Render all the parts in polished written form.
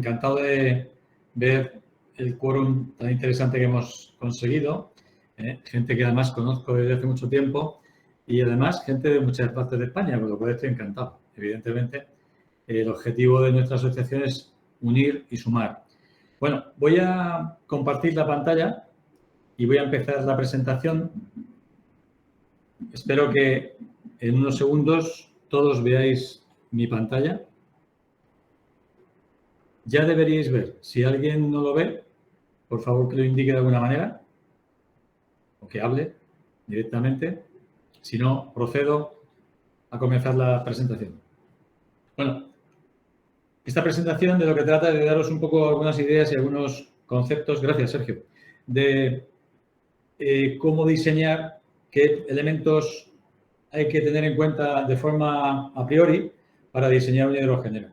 encantado de ver el quórum tan interesante que hemos conseguido. Gente que además conozco desde hace mucho tiempo y además gente de muchas partes de España, con lo cual estoy encantado. Evidentemente, el objetivo de nuestra asociación es unir y sumar. Bueno, voy a compartir la pantalla y voy a empezar la presentación. Espero que en unos segundos todos veáis mi pantalla. Ya deberíais ver. Si alguien no lo ve, por favor que lo indique de alguna manera o que hable directamente. Si no, procedo a comenzar la presentación. Bueno, esta presentación de lo que trata es de daros un poco algunas ideas y algunos conceptos, gracias Sergio, de cómo diseñar, qué elementos hay que tener en cuenta de forma a priori para diseñar un hidrogenero.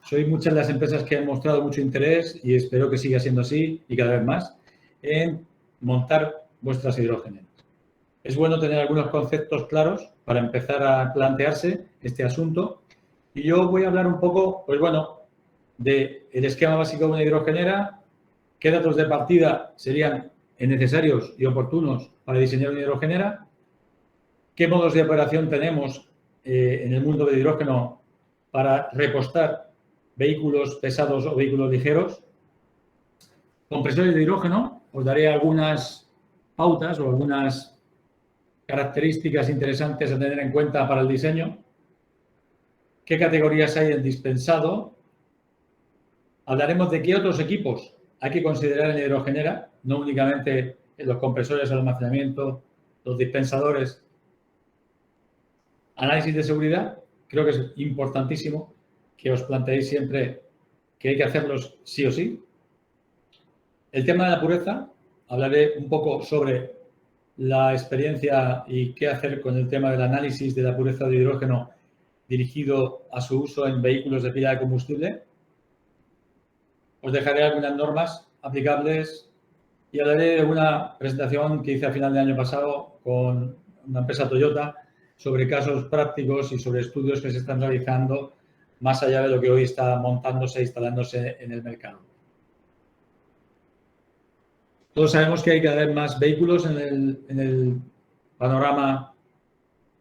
Soy muchas de las empresas que han mostrado mucho interés y espero que siga siendo así y cada vez más en montar vuestras hidrogeneras. Es bueno tener algunos conceptos claros para empezar a plantearse este asunto y yo voy a hablar un poco, pues bueno, del esquema básico de una hidrogenera, qué datos de partida serían necesarios y oportunos para diseñar una hidrogenera, qué modos de operación tenemos en el mundo del hidrógeno para repostar vehículos pesados o vehículos ligeros, compresores de hidrógeno, os daré algunas pautas o algunas características interesantes a tener en cuenta para el diseño, qué categorías hay en dispensado, hablaremos de qué otros equipos hay que considerar en la hidrogenera, no únicamente en los compresores de almacenamiento, los dispensadores, análisis de seguridad, creo que es importantísimo que os planteéis siempre que hay que hacerlos sí o sí. El tema de la pureza, hablaré un poco sobre la experiencia y qué hacer con el tema del análisis de la pureza de hidrógeno dirigido a su uso en vehículos de pila de combustible. Os dejaré algunas normas aplicables y hablaré de una presentación que hice a final de año pasado con una empresa Toyota sobre casos prácticos y sobre estudios que se están realizando más allá de lo que hoy está montándose e instalándose en el mercado. Todos sabemos que hay cada vez más vehículos en el panorama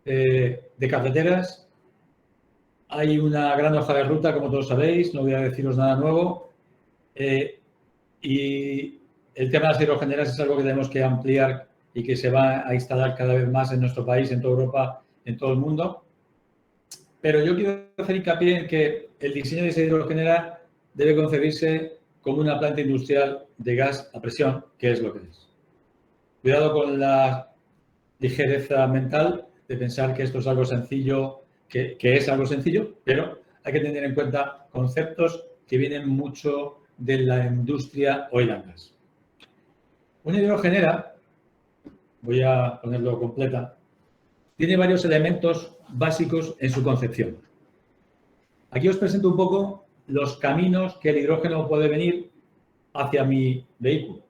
de carreteras. Hay una gran hoja de ruta, como todos sabéis, no voy a deciros nada nuevo. Y el tema de las hidrogeneras es algo que tenemos que ampliar y que se va a instalar cada vez más en nuestro país, en toda Europa, en todo el mundo. Pero yo quiero hacer hincapié en que el diseño de esa hidrogenera debe concebirse como una planta industrial de gas a presión, que es lo que es. Cuidado con la ligereza mental de pensar que esto es algo sencillo, que es algo sencillo, pero hay que tener en cuenta conceptos que vienen mucho de la industria oil and gas. Una hidrogenera, voy a ponerlo completa, tiene varios elementos básicos en su concepción. Aquí os presento un poco los caminos que el hidrógeno puede venir hacia mi vehículo.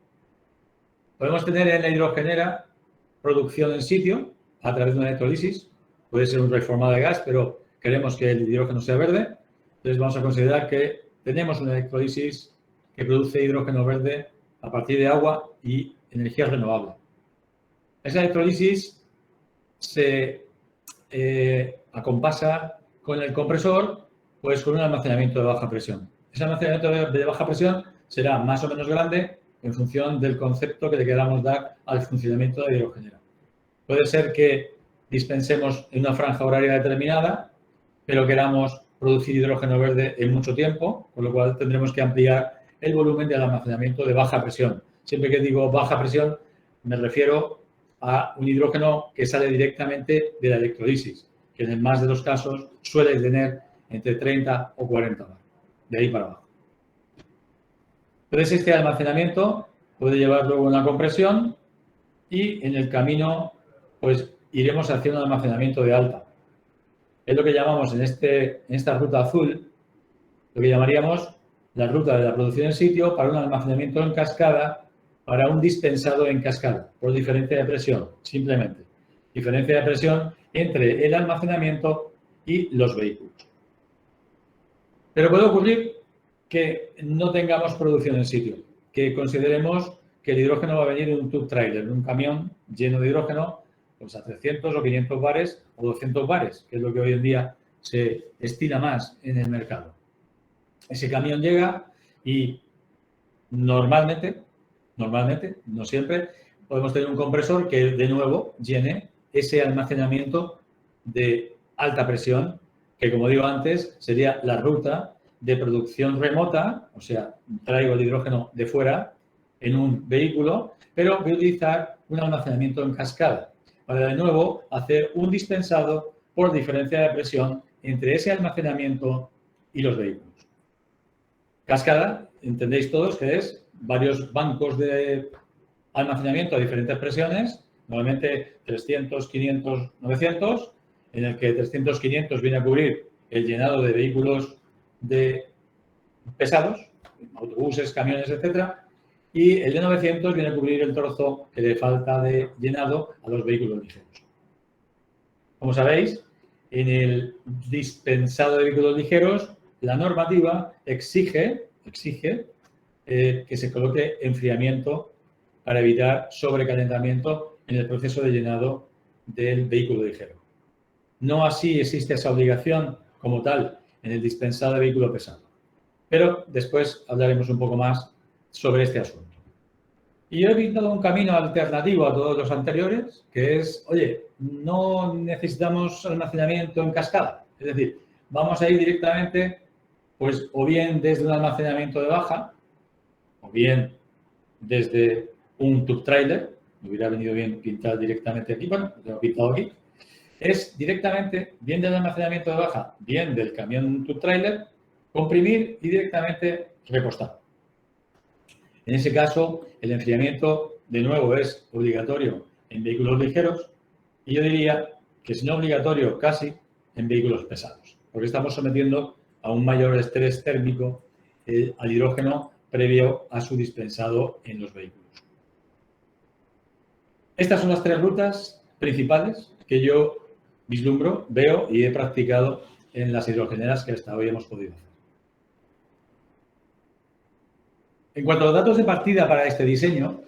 Podemos tener en la hidrogenera producción en sitio a través de una electrólisis. Puede ser un reformado de gas, pero queremos que el hidrógeno sea verde. Entonces vamos a considerar que tenemos una electrólisis que produce hidrógeno verde a partir de agua y energía renovable. Esa electrólisis se acompasa con el compresor, pues con un almacenamiento de baja presión. Ese almacenamiento de baja presión será más o menos grande en función del concepto que le queramos dar al funcionamiento de la hidrogenera. Puede ser que dispensemos en una franja horaria determinada, pero queramos producir hidrógeno verde en mucho tiempo, con lo cual tendremos que ampliar el volumen del almacenamiento de baja presión. Siempre que digo baja presión, me refiero a un hidrógeno que sale directamente de la electrolisis, que en el más de los casos suele tener entre 30 o 40 bar, de ahí para abajo. Entonces, este almacenamiento puede llevar luego una compresión y en el camino, pues, iremos hacia un almacenamiento de alta. Es lo que llamamos en esta ruta azul, lo que llamaríamos la ruta de la producción en sitio para un almacenamiento en cascada, para un dispensado en cascada, por diferencia de presión, simplemente. Diferencia de presión entre el almacenamiento y los vehículos. Pero puede ocurrir que no tengamos producción en sitio, que consideremos que el hidrógeno va a venir en un tube trailer, en un camión lleno de hidrógeno, pues a 300 o 500 bares o 200 bares, que es lo que hoy en día se estila más en el mercado. Ese camión llega y normalmente, no siempre, podemos tener un compresor que de nuevo llene ese almacenamiento de alta presión, que como digo antes, sería la ruta de producción remota, o sea, traigo el hidrógeno de fuera en un vehículo, pero voy a utilizar un almacenamiento en cascada para de nuevo hacer un dispensado por diferencia de presión entre ese almacenamiento y los vehículos. Cascada, entendéis todos que es varios bancos de almacenamiento a diferentes presiones, normalmente 300, 500, 900, en el que 300, 500 viene a cubrir el llenado de vehículos pesados, autobuses, camiones, etcétera, y el de 900 viene a cubrir el trozo que le falta de llenado a los vehículos ligeros. Como sabéis, en el dispensado de vehículos ligeros, la normativa exige que se coloque enfriamiento para evitar sobrecalentamiento en el proceso de llenado del vehículo ligero. No así existe esa obligación como tal en el dispensado de vehículo pesado. Pero después hablaremos un poco más sobre este asunto. Y yo he pintado un camino alternativo a todos los anteriores, que es, oye, no necesitamos almacenamiento en cascada. Es decir, vamos a ir directamente, pues, o bien desde un almacenamiento de baja, o bien desde un tube trailer, me hubiera venido bien pintar directamente aquí, bueno, lo tengo pintado aquí, es directamente, bien del almacenamiento de baja, bien del camión tube trailer, comprimir y directamente repostar. En ese caso, el enfriamiento, de nuevo, es obligatorio en vehículos ligeros y yo diría que si no obligatorio, casi en vehículos pesados, porque estamos sometiendo a un mayor estrés térmico al hidrógeno previo a su dispensado en los vehículos. Estas son las tres rutas principales que yo vislumbro, veo y he practicado en las hidrogeneras que hasta hoy hemos podido hacer. En cuanto a los datos de partida para este diseño,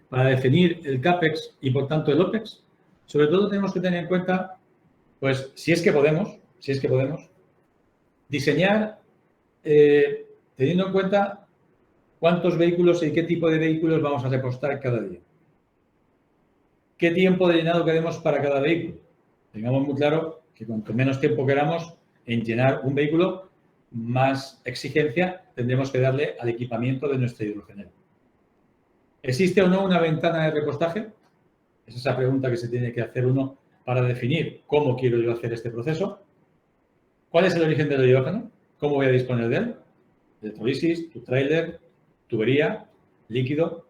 para definir el CAPEX y, por tanto, el OPEX, sobre todo tenemos que tener en cuenta, pues, si es que podemos, diseñar teniendo en cuenta cuántos vehículos y qué tipo de vehículos vamos a repostar cada día. ¿Qué tiempo de llenado queremos para cada vehículo? Tengamos muy claro que cuanto menos tiempo queramos en llenar un vehículo, más exigencia tendremos que darle al equipamiento de nuestra hidrogenera. ¿Existe o no una ventana de repostaje? Es esa pregunta que se tiene que hacer uno para definir cómo quiero yo hacer este proceso. ¿Cuál es el origen del hidrógeno? ¿Cómo voy a disponer de él? Electrolisis, tube trailer, tubería, líquido.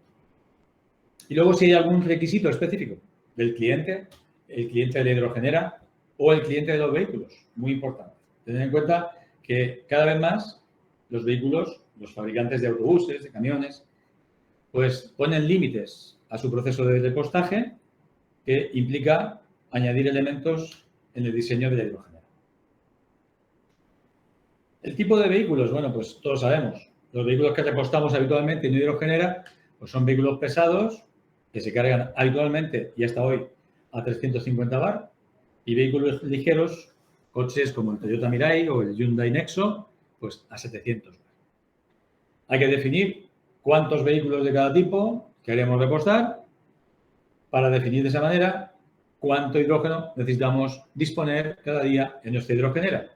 Y luego si hay algún requisito específico del cliente, el cliente de la hidrogenera o el cliente de los vehículos. Muy importante. Tener en cuenta que cada vez más los vehículos, los fabricantes de autobuses, de camiones, pues ponen límites a su proceso de repostaje que implica añadir elementos en el diseño de la hidrogenera. El tipo de vehículos, bueno, pues todos sabemos. Los vehículos que repostamos habitualmente en hidrogenera pues son vehículos pesados que se cargan habitualmente y hasta hoy a 350 bar y vehículos ligeros, coches como el Toyota Mirai o el Hyundai Nexo, pues a 700 bar. Hay que definir cuántos vehículos de cada tipo queremos repostar para definir de esa manera cuánto hidrógeno necesitamos disponer cada día en nuestra hidrogenera.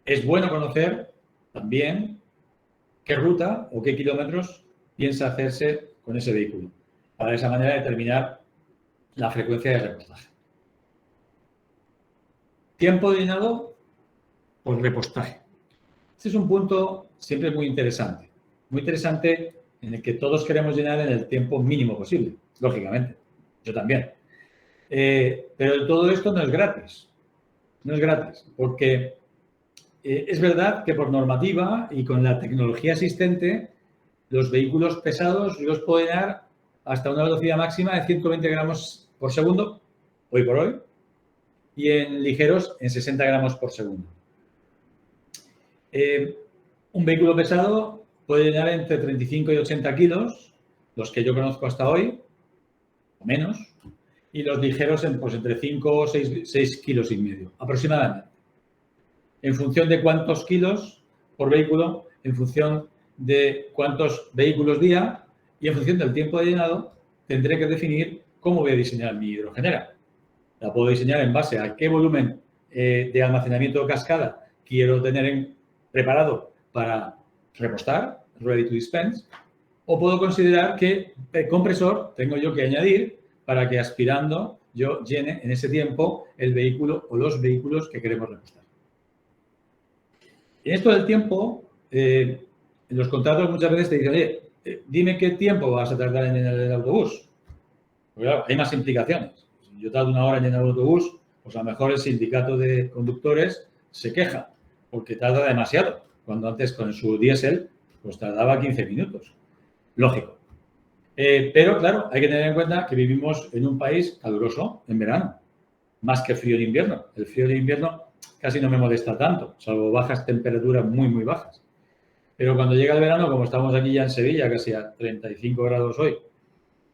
Es bueno conocer también qué ruta o qué kilómetros piensa hacerse con ese vehículo, para de esa manera determinar la frecuencia de repostaje. Tiempo de llenado por repostaje. Este es un punto siempre muy interesante en el que todos queremos llenar en el tiempo mínimo posible, lógicamente, yo también. Pero todo esto no es gratis, porque es verdad que por normativa y con la tecnología existente, los vehículos pesados los pueden llenar hasta una velocidad máxima de 120 gramos por segundo, hoy por hoy, y en ligeros en 60 gramos por segundo. Un vehículo pesado puede llenar entre 35 y 80 kilos, los que yo conozco hasta hoy, o menos, y los ligeros pues, entre 5 o 6 kilos y medio, aproximadamente. En función de cuántos kilos por vehículo, en función de cuántos vehículos día y en función del tiempo de llenado, tendré que definir cómo voy a diseñar mi hidrogenera. La puedo diseñar en base a qué volumen de almacenamiento de cascada quiero tener preparado para repostar, ready to dispense, o puedo considerar qué compresor tengo yo que añadir para que aspirando yo llene en ese tiempo el vehículo o los vehículos que queremos repostar. En esto del tiempo, en los contratos muchas veces te dicen, oye, dime qué tiempo vas a tardar en llenar el autobús. Porque claro, hay más implicaciones. Si yo tardo 1 hora en llenar el autobús, pues a lo mejor el sindicato de conductores se queja porque tarda demasiado, cuando antes con su diésel pues tardaba 15 minutos. Lógico. Pero claro, hay que tener en cuenta que vivimos en un país caluroso en verano, más que frío en invierno. El frío de invierno casi no me molesta tanto, salvo bajas temperaturas muy, muy bajas. Pero cuando llega el verano, como estamos aquí ya en Sevilla, casi a 35 grados hoy,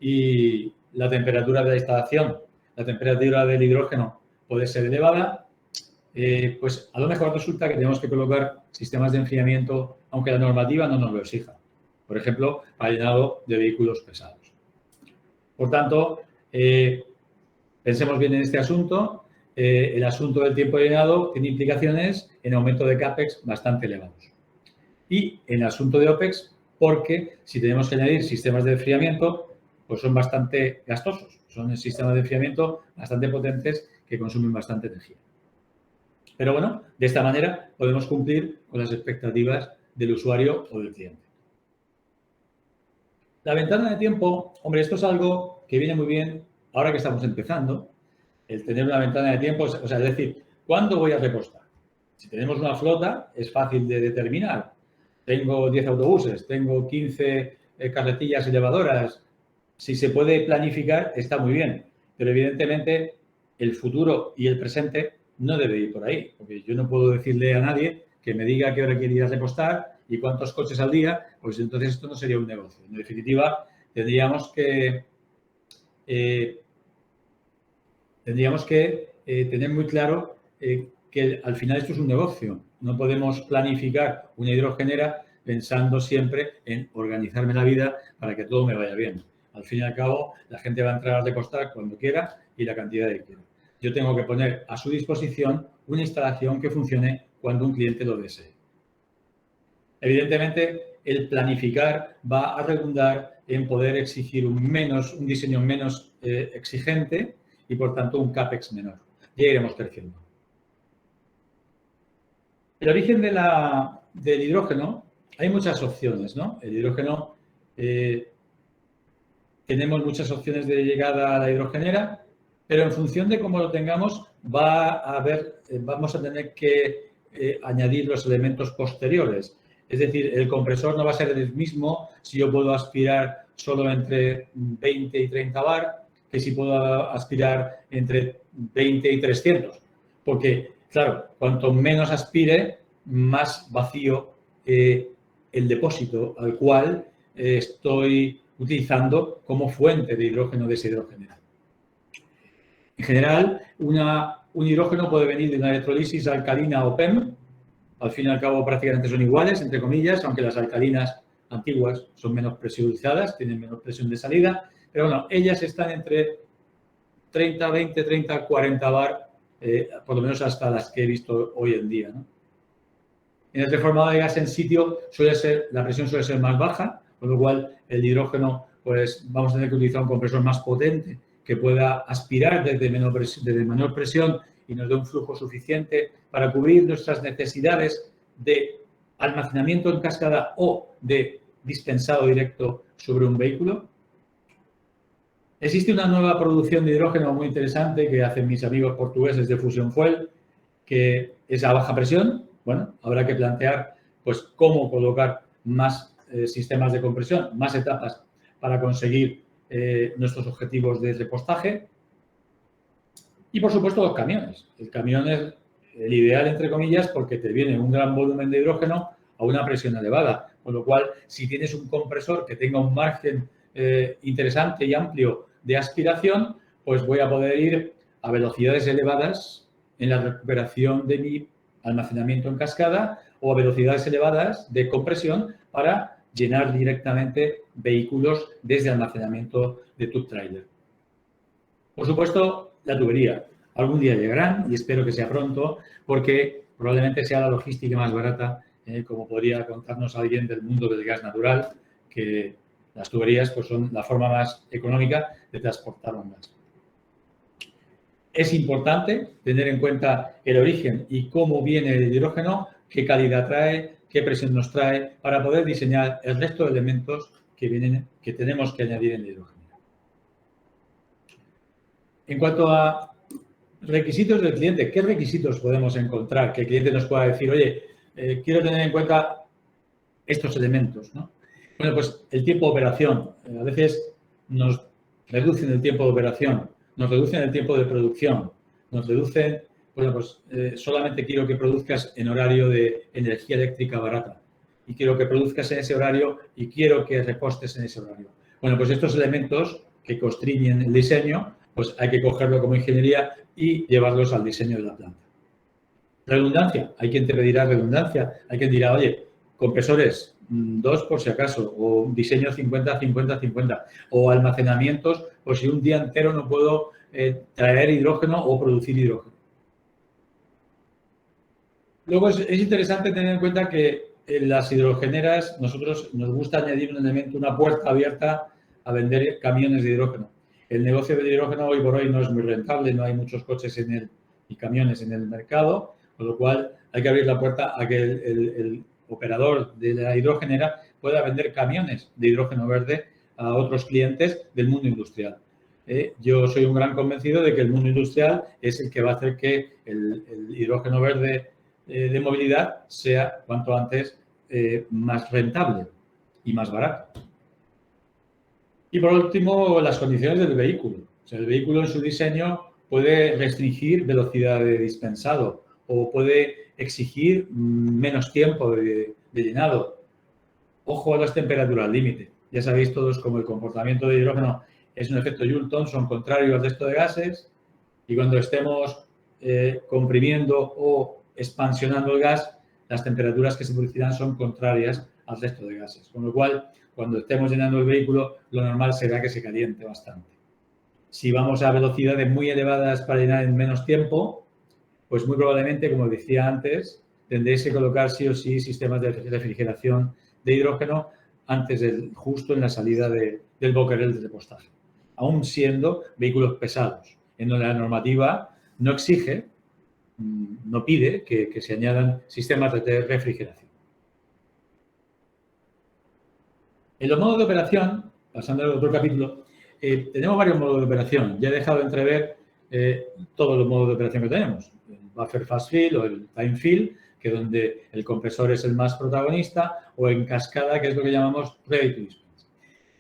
y la temperatura de la instalación, la temperatura del hidrógeno puede ser elevada, pues a lo mejor resulta que tenemos que colocar sistemas de enfriamiento, aunque la normativa no nos lo exija. Por ejemplo, para llenado de vehículos pesados. Por tanto, pensemos bien en este asunto. El asunto del tiempo de llenado tiene implicaciones en aumento de CAPEX bastante elevados. Y en el asunto de OPEX, porque si tenemos que añadir sistemas de enfriamiento, pues son bastante gastosos. Son sistemas de enfriamiento bastante potentes que consumen bastante energía. Pero bueno, de esta manera podemos cumplir con las expectativas del usuario o del cliente. La ventana de tiempo, hombre, esto es algo que viene muy bien ahora que estamos empezando, el tener una ventana de tiempo, o sea, es decir, ¿cuándo voy a repostar? Si tenemos una flota, es fácil de determinar. Tengo 10 autobuses, tengo 15 carretillas elevadoras. Si se puede planificar, está muy bien. Pero evidentemente, el futuro y el presente no debe ir por ahí. Porque yo no puedo decirle a nadie que me diga qué hora quiere ir a repostar y cuántos coches al día, pues entonces esto no sería un negocio. En definitiva, tendríamos que tener muy claro que al final esto es un negocio. No podemos planificar una hidrogenera pensando siempre en organizarme la vida para que todo me vaya bien. Al fin y al cabo, la gente va a entrar a repostar cuando quiera y la cantidad que quiera. Yo tengo que poner a su disposición una instalación que funcione cuando un cliente lo desee. Evidentemente, el planificar va a redundar en poder exigir un diseño menos exigente y, por tanto, un CAPEX menor. Ya iremos creciendo. El origen del hidrógeno, hay muchas opciones, ¿no? El hidrógeno, tenemos muchas opciones de llegada a la hidrogenera, pero en función de cómo lo tengamos, vamos a tener que añadir los elementos posteriores. Es decir, el compresor no va a ser el mismo si yo puedo aspirar solo entre 20 y 30 bar que si puedo aspirar entre 20 y 300. Porque, claro, cuanto menos aspire, más vacío el depósito al cual estoy utilizando como fuente de hidrógeno de esa hidrogenera. En general, un hidrógeno puede venir de una electrolisis alcalina o PEM. Al fin y al cabo, prácticamente son iguales, entre comillas, aunque las alcalinas antiguas son menos presurizadas, tienen menos presión de salida. Pero bueno, ellas están entre 30, 20, 30, 40 bar, por lo menos hasta las que he visto hoy en día, ¿no? En el reformado de gas en sitio la presión suele ser más baja, con lo cual el hidrógeno, pues vamos a tener que utilizar un compresor más potente que pueda aspirar desde menor presión y nos dé un flujo suficiente para cubrir nuestras necesidades de almacenamiento en cascada o de dispensado directo sobre un vehículo. Existe una nueva producción de hidrógeno muy interesante que hacen mis amigos portugueses de Fusion Fuel, que es a baja presión. Bueno, habrá que plantear pues cómo colocar más sistemas de compresión, más etapas para conseguir nuestros objetivos de repostaje. Y, por supuesto, los camiones. El camión es el ideal, entre comillas, porque te viene un gran volumen de hidrógeno a una presión elevada. Con lo cual, si tienes un compresor que tenga un margen interesante y amplio de aspiración, pues voy a poder ir a velocidades elevadas en la recuperación de mi almacenamiento en cascada o a velocidades elevadas de compresión para llenar directamente vehículos desde almacenamiento de tube trailer. Por supuesto, la tubería. Algún día llegarán y espero que sea pronto porque probablemente sea la logística más barata, como podría contarnos alguien del mundo del gas natural, que las tuberías pues, son la forma más económica de transportar un gas. Es importante tener en cuenta el origen y cómo viene el hidrógeno, qué calidad trae, qué presión nos trae, para poder diseñar el resto de elementos que tenemos que añadir en el hidrógeno. En cuanto a requisitos del cliente, ¿qué requisitos podemos encontrar? Que el cliente nos pueda decir, oye, quiero tener en cuenta estos elementos, ¿no? Bueno, pues el tiempo de operación. A veces nos reducen el tiempo de operación, nos reducen el tiempo de producción, nos reducen, bueno, pues solamente quiero que produzcas en horario de energía eléctrica barata y quiero que produzcas en ese horario y quiero que repostes en ese horario. Bueno, pues estos elementos que constriñen el diseño, pues hay que cogerlo como ingeniería y llevarlos al diseño de la planta. Redundancia. Hay quien te pedirá redundancia. Hay quien dirá, oye, compresores 2 por si acaso, o diseño 50-50-50, o almacenamientos, por si un día entero no puedo traer hidrógeno o producir hidrógeno. Luego es interesante tener en cuenta que en las hidrogeneras nosotros nos gusta añadir un elemento, una puerta abierta a vender camiones de hidrógeno. El negocio del hidrógeno hoy por hoy no es muy rentable, no hay muchos coches y camiones en el mercado, con lo cual hay que abrir la puerta a que el operador de la hidrogenera pueda vender camiones de hidrógeno verde a otros clientes del mundo industrial. Yo soy un gran convencido de que el mundo industrial es el que va a hacer que el hidrógeno verde de movilidad sea cuanto antes más rentable y más barato. Y por último, las condiciones del vehículo. O sea, el vehículo en su diseño puede restringir velocidad de dispensado o puede exigir menos tiempo de llenado. Ojo a las temperaturas límite. Ya sabéis todos cómo el comportamiento de hidrógeno es un efecto Joule-Thomson contrario al resto de gases y cuando estemos comprimiendo o expansionando el gas, las temperaturas que se producirán son contrarias al resto de gases. Con lo cual, cuando estemos llenando el vehículo, lo normal será que se caliente bastante. Si vamos a velocidades muy elevadas para llenar en menos tiempo, pues muy probablemente, como decía antes, tendréis que colocar sí o sí sistemas de refrigeración de hidrógeno antes justo en la salida del boquerel de repostaje, aún siendo vehículos pesados, en donde la normativa no exige, no pide que se añadan sistemas de refrigeración. En los modos de operación, pasando al otro capítulo, tenemos varios modos de operación. Ya he dejado de entrever todos los modos de operación que tenemos. El buffer fast fill o el time fill, que es donde el compresor es el más protagonista, o en cascada, que es lo que llamamos ready to dispense.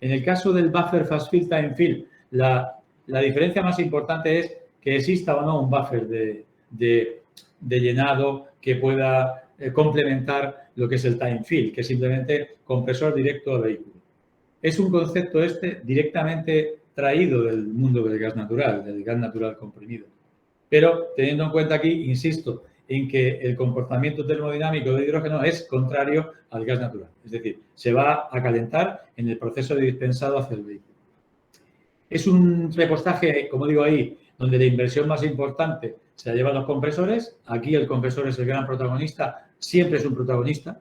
En el caso del buffer fast fill, time fill, la diferencia más importante es que exista o no un buffer de llenado que pueda complementar lo que es el time fill, que es simplemente compresor directo al vehículo. Es un concepto directamente traído del mundo del gas natural comprimido. Pero teniendo en cuenta aquí, insisto, en que el comportamiento termodinámico del hidrógeno es contrario al gas natural. Es decir, se va a calentar en el proceso de dispensado hacia el vehículo. Es un repostaje, como digo ahí, donde la inversión más importante se la llevan los compresores. Aquí el compresor es el gran protagonista, siempre es un protagonista,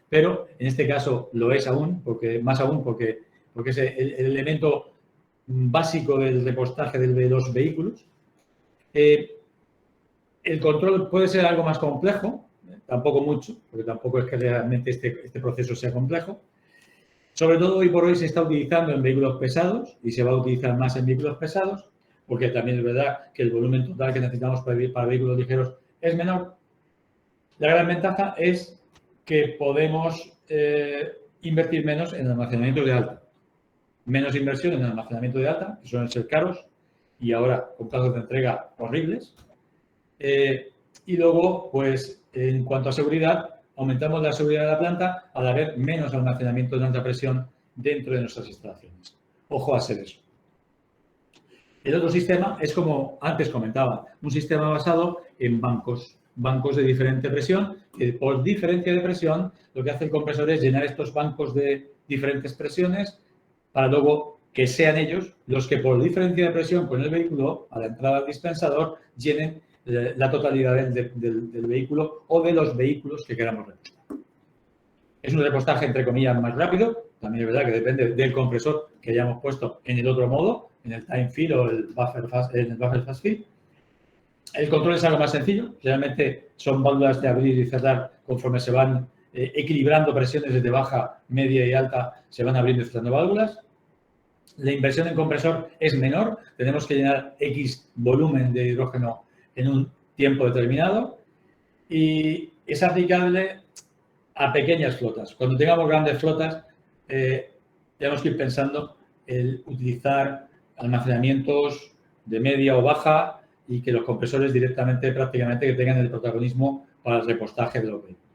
pero en este caso lo es aún, más aún porque es el elemento básico del repostaje de los vehículos. El control puede ser algo más complejo, tampoco mucho, porque tampoco es que realmente este proceso sea complejo. Sobre todo hoy por hoy se está utilizando en vehículos pesados y se va a utilizar más en vehículos pesados, porque también es verdad que el volumen total que necesitamos para vehículos ligeros es menor. La gran ventaja es que podemos invertir menos en almacenamiento de alta. Menos inversión en almacenamiento de alta, que suelen ser caros y ahora con plazos de entrega horribles. Y luego, pues, en cuanto a seguridad, aumentamos la seguridad de la planta al haber menos almacenamiento de alta presión dentro de nuestras instalaciones. Ojo a hacer eso. El otro sistema es, como antes comentaba, un sistema basado en bancos de diferente presión, que por diferencia de presión lo que hace el compresor es llenar estos bancos de diferentes presiones para luego que sean ellos los que por diferencia de presión con el vehículo a la entrada del dispensador llenen la totalidad del vehículo o de los vehículos que queramos repostar. Es un repostaje, entre comillas, más rápido. También es verdad que depende del compresor que hayamos puesto en el otro modo, en el time fill o el buffer fast fill. El control es algo más sencillo. Realmente son válvulas de abrir y cerrar conforme se van equilibrando presiones desde baja, media y alta, se van abriendo y cerrando válvulas. La inversión en compresor es menor. Tenemos que llenar X volumen de hidrógeno en un tiempo determinado y es aplicable a pequeñas flotas. Cuando tengamos grandes flotas, tenemos que ir pensando en utilizar almacenamientos de media o baja y que los compresores directamente, prácticamente, que tengan el protagonismo para el repostaje de los vehículos.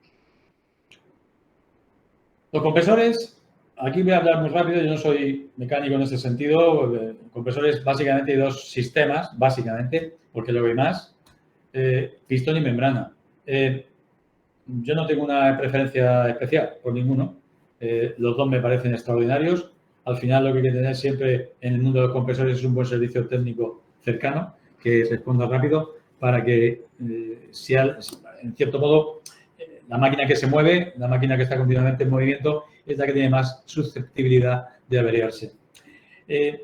Los compresores, aquí voy a hablar muy rápido, yo no soy mecánico en ese sentido. Compresores, básicamente, hay dos sistemas, básicamente, porque lo hay más, pistón y membrana. Yo no tengo una preferencia especial por ninguno. Los dos me parecen extraordinarios. Al final, lo que hay que tener siempre en el mundo de los compresores es un buen servicio técnico cercano, que responda rápido para que sea, en cierto modo, la máquina que se mueve, la máquina que está continuamente en movimiento, es la que tiene más susceptibilidad de averiarse.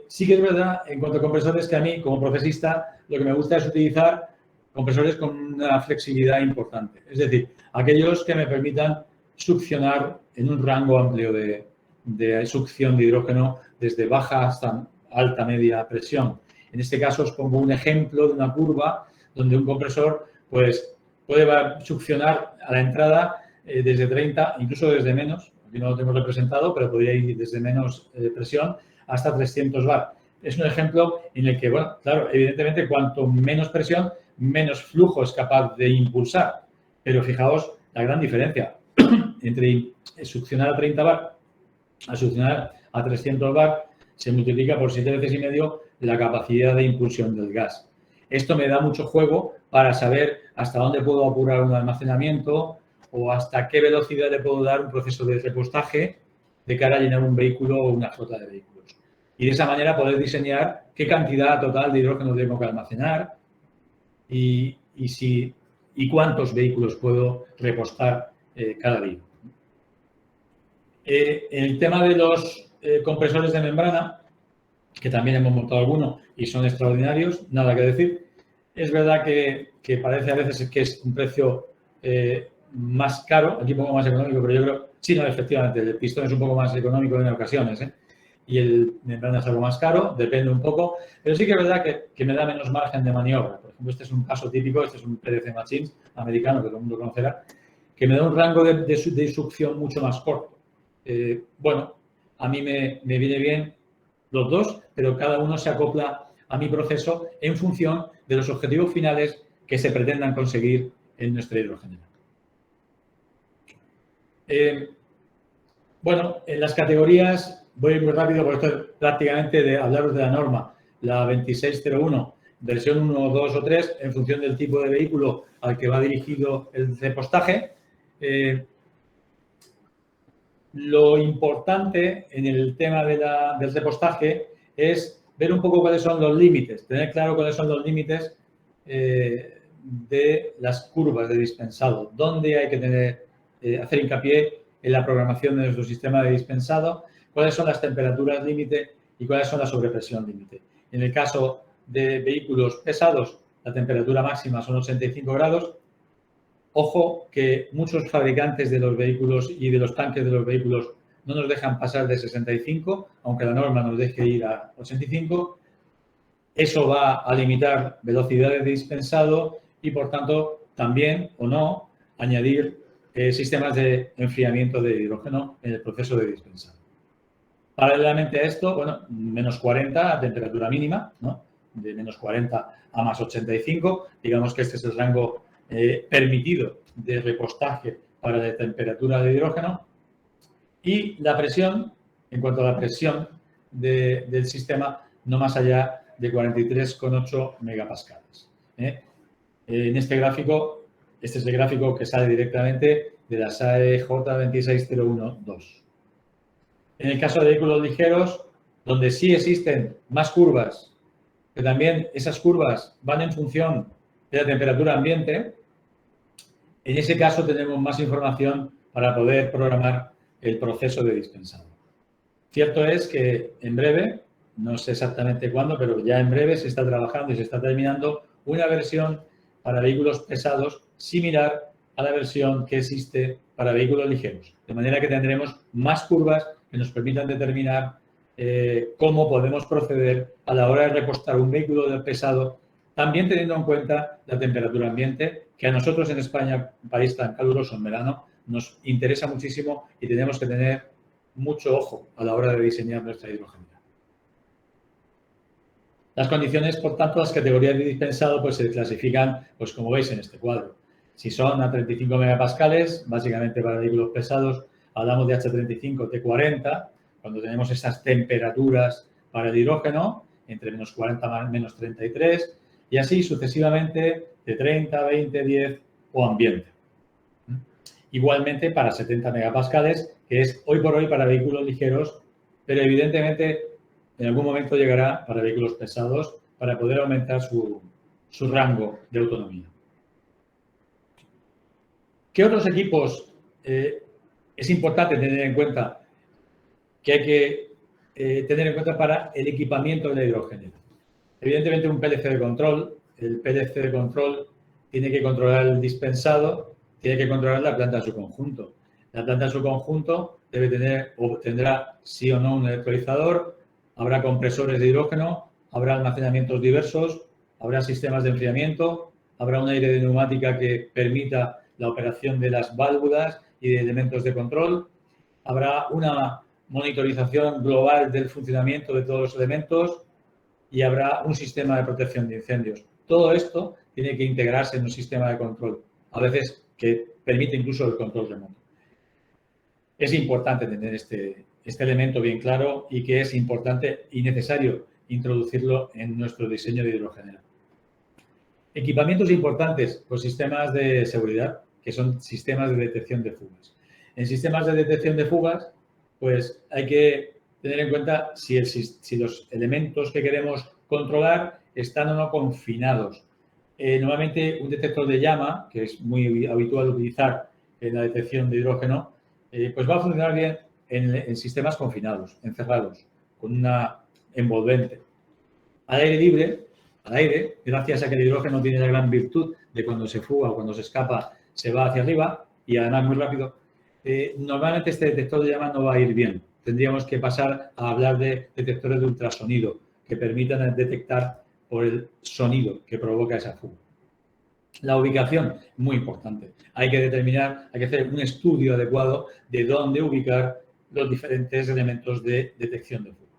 Sí que es verdad, en cuanto a compresores, que a mí, como procesista, lo que me gusta es utilizar compresores con una flexibilidad importante. Es decir, aquellos que me permitan succionar en un rango amplio de succión de hidrógeno desde baja hasta alta, media presión. En este caso os pongo un ejemplo de una curva donde un compresor pues, puede succionar a la entrada desde 30, incluso desde menos, aquí no lo tengo representado, pero podría ir desde menos presión hasta 300 bar. Es un ejemplo en el que, bueno, claro, evidentemente cuanto menos presión, menos flujo es capaz de impulsar. Pero fijaos la gran diferencia entre succionar a 30 bar a succionar a 300 bar, se multiplica por 7 veces y medio la capacidad de impulsión del gas. Esto me da mucho juego para saber hasta dónde puedo apurar un almacenamiento o hasta qué velocidad le puedo dar un proceso de repostaje de cara a llenar un vehículo o una flota de vehículos. Y de esa manera poder diseñar qué cantidad total de hidrógeno tengo que almacenar y cuántos vehículos puedo repostar cada día. El tema de los compresores de membrana, que también hemos montado alguno y son extraordinarios, nada que decir. Es verdad que parece a veces que es un precio más caro, aquí un poco más económico, pero yo creo, sí, no, efectivamente, el pistón es un poco más económico en ocasiones, y el membrana es algo más caro, depende un poco, pero sí que es verdad que me da menos margen de maniobra. Por ejemplo, este es un caso típico, este es un PDC Machines americano, que todo el mundo conocerá, que me da un rango de succión mucho más corto. Bueno, a mí me viene bien los dos, pero cada uno se acopla a mi proceso en función de los objetivos finales que se pretendan conseguir en nuestra hidrogenera. Bueno, en las categorías, voy a ir muy rápido porque esto es prácticamente de hablaros de la norma, la 2601, versión 1, 2 o 3, en función del tipo de vehículo al que va dirigido el repostaje. Lo importante en el tema del repostaje es ver un poco cuáles son los límites, tener claro cuáles son los límites de las curvas de dispensado, dónde hay que hacer hincapié en la programación de nuestro sistema de dispensado, cuáles son las temperaturas límite y cuáles son la sobrepresión límite. En el caso de vehículos pesados, la temperatura máxima son 85 grados. Ojo que muchos fabricantes de los vehículos y de los tanques de los vehículos no nos dejan pasar de 65, aunque la norma nos deje ir a 85. Eso va a limitar velocidades de dispensado y, por tanto, también o no añadir sistemas de enfriamiento de hidrógeno en el proceso de dispensado. Paralelamente a esto, bueno, menos 40 a temperatura mínima, ¿no? De menos 40 a más 85. Digamos que este es el rango permitido de repostaje para la temperatura de hidrógeno y la presión, en cuanto a la presión del sistema, no más allá de 43,8 megapascales. En este gráfico, este es el gráfico que sale directamente de la SAE J26012. En el caso de vehículos ligeros, donde sí existen más curvas, que también esas curvas van en función de la temperatura ambiente, en ese caso tenemos más información para poder programar el proceso de dispensado. Cierto es que en breve, no sé exactamente cuándo, pero ya en breve se está trabajando y se está terminando una versión para vehículos pesados similar a la versión que existe para vehículos ligeros. De manera que tendremos más curvas que nos permitan determinar cómo podemos proceder a la hora de repostar un vehículo pesado, también teniendo en cuenta la temperatura ambiente, que a nosotros en España, un país tan caluroso en verano, nos interesa muchísimo y tenemos que tener mucho ojo a la hora de diseñar nuestra hidrogenera. Las condiciones, por tanto, las categorías de dispensado pues se clasifican, pues como veis en este cuadro. Si son a 35 megapascales, básicamente para vehículos pesados, hablamos de H35, T40, cuando tenemos esas temperaturas para el hidrógeno, entre menos 40 menos 33, y así sucesivamente de 30, 20, 10 o ambiente. Igualmente para 70 megapascales, que es hoy por hoy para vehículos ligeros, pero evidentemente en algún momento llegará para vehículos pesados para poder aumentar su rango de autonomía. ¿Qué otros equipos es importante tener en cuenta que hay que tener en cuenta para el equipamiento de la hidrogenera? Evidentemente un PLC de control. El PLC de control tiene que controlar el dispensado, tiene que controlar la planta en su conjunto. La planta en su conjunto debe tener o tendrá sí o no un electrolizador, habrá compresores de hidrógeno, habrá almacenamientos diversos, habrá sistemas de enfriamiento, habrá un aire de neumática que permita la operación de las válvulas y de elementos de control, habrá una monitorización global del funcionamiento de todos los elementos y habrá un sistema de protección de incendios. Todo esto tiene que integrarse en un sistema de control, a veces que permite incluso el control remoto. Es importante tener este elemento bien claro y que es importante y necesario introducirlo en nuestro diseño de hidrogenera. Equipamientos importantes, pues sistemas de seguridad, que son sistemas de detección de fugas. En sistemas de detección de fugas, pues hay que tener en cuenta si los elementos que queremos controlar están o no confinados. Normalmente un detector de llama, que es muy habitual utilizar en la detección de hidrógeno, pues va a funcionar bien en sistemas confinados, encerrados, con una envolvente. Al aire libre, al aire, gracias a que el hidrógeno tiene la gran virtud de cuando se fuga o cuando se escapa, se va hacia arriba y además muy rápido, normalmente este detector de llama no va a ir bien. Tendríamos que pasar a hablar de detectores de ultrasonido que permitan detectar por el sonido que provoca esa fuga. La ubicación, muy importante. Hay que determinar, hay que hacer un estudio adecuado de dónde ubicar los diferentes elementos de detección de fuga.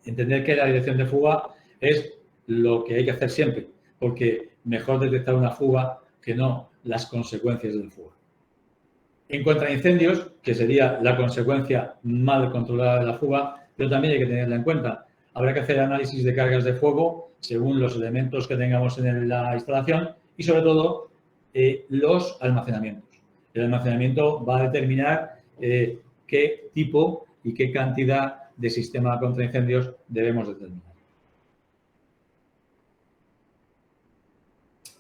Entender que la detección de fuga es lo que hay que hacer siempre, porque mejor detectar una fuga que no las consecuencias de la fuga. En contraincendios, que sería la consecuencia mal controlada de la fuga, pero también hay que tenerla en cuenta. Habrá que hacer análisis de cargas de fuego según los elementos que tengamos en la instalación y, sobre todo, los almacenamientos. El almacenamiento va a determinar qué tipo y qué cantidad de sistema contra incendios debemos determinar.